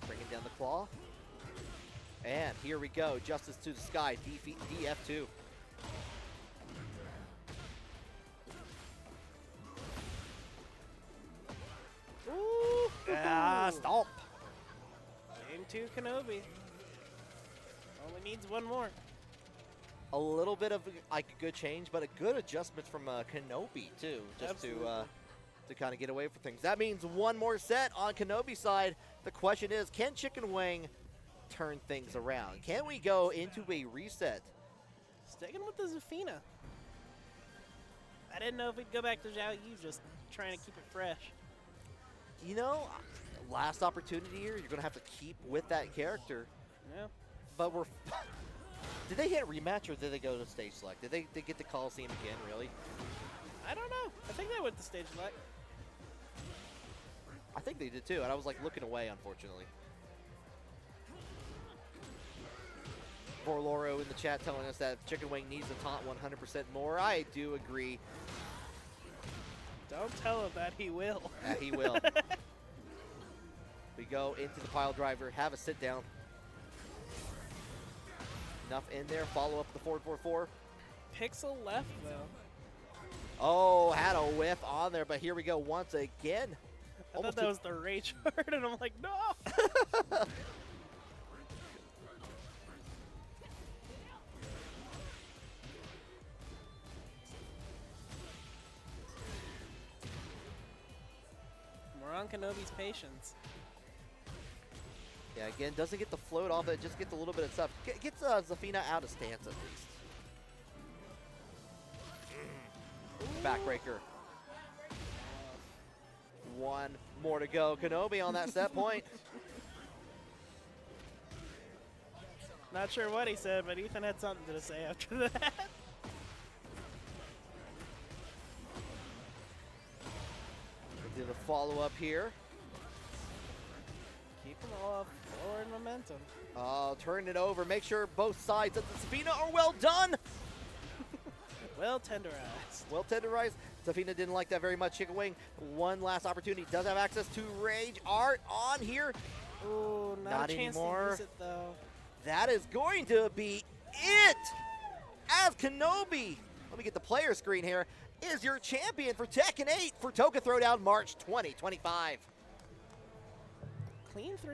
Speaker 4: Bringing down the claw. And here we go, Justice to the Sky, DF2.
Speaker 1: Ooh!
Speaker 4: Ah, stomp.
Speaker 1: Game 2 Kenobi. Only needs one more.
Speaker 4: A little bit of like a good change, but a good adjustment from Kenobi too, just to kind of get away from things. That means one more set on Kenobi's side. The question is, can ChickenWang turn things around? Can we go into a reset?
Speaker 1: Sticking with the Zafina. I didn't know if we'd go back to Xiaoyu, just trying to keep it fresh.
Speaker 4: You know, last opportunity here, you're going to have to keep with that character.
Speaker 1: Yeah.
Speaker 4: But we're... Did they hit rematch or did they go to stage select? Did they get the Coliseum again, really?
Speaker 1: I don't know. I think they went to stage select.
Speaker 4: I think they did too, and I was like looking away, unfortunately. Vorloro in the chat telling us that ChickenWang needs to taunt 100% more. I do agree.
Speaker 1: Don't tell him that, he will.
Speaker 4: That he will. We go into the pile driver, have a sit down. Enough in there, follow up the forward 4-4.
Speaker 1: Pixel left, though.
Speaker 4: Oh, had a whiff on there, but here we go once again.
Speaker 1: I thought that was the rage card, and I'm like, no! We're on Kenobi's patience.
Speaker 4: Yeah, again, doesn't get the float off it, just gets a little bit of stuff. Gets Zafina out of stance at least. Backbreaker. One more to go. Kenobi on that set point.
Speaker 1: Not sure what he said, but Ethan had something to say after that.
Speaker 4: We'll do the follow-up here.
Speaker 1: Keep them off forward momentum.
Speaker 4: Turn it over. Make sure both sides of the Zafina are well done.
Speaker 1: Well tenderized.
Speaker 4: Well tenderized. Zafina didn't like that very much. ChickenWang, one last opportunity. Does have access to Rage Art on here.
Speaker 1: Ooh,
Speaker 4: Not
Speaker 1: a chance
Speaker 4: anymore.
Speaker 1: to use it though.
Speaker 4: That is going to be it. As Kenobi, let me get the player screen here, is your champion for Tekken 8 for Toka Throwdown March 2025.
Speaker 1: Clean 3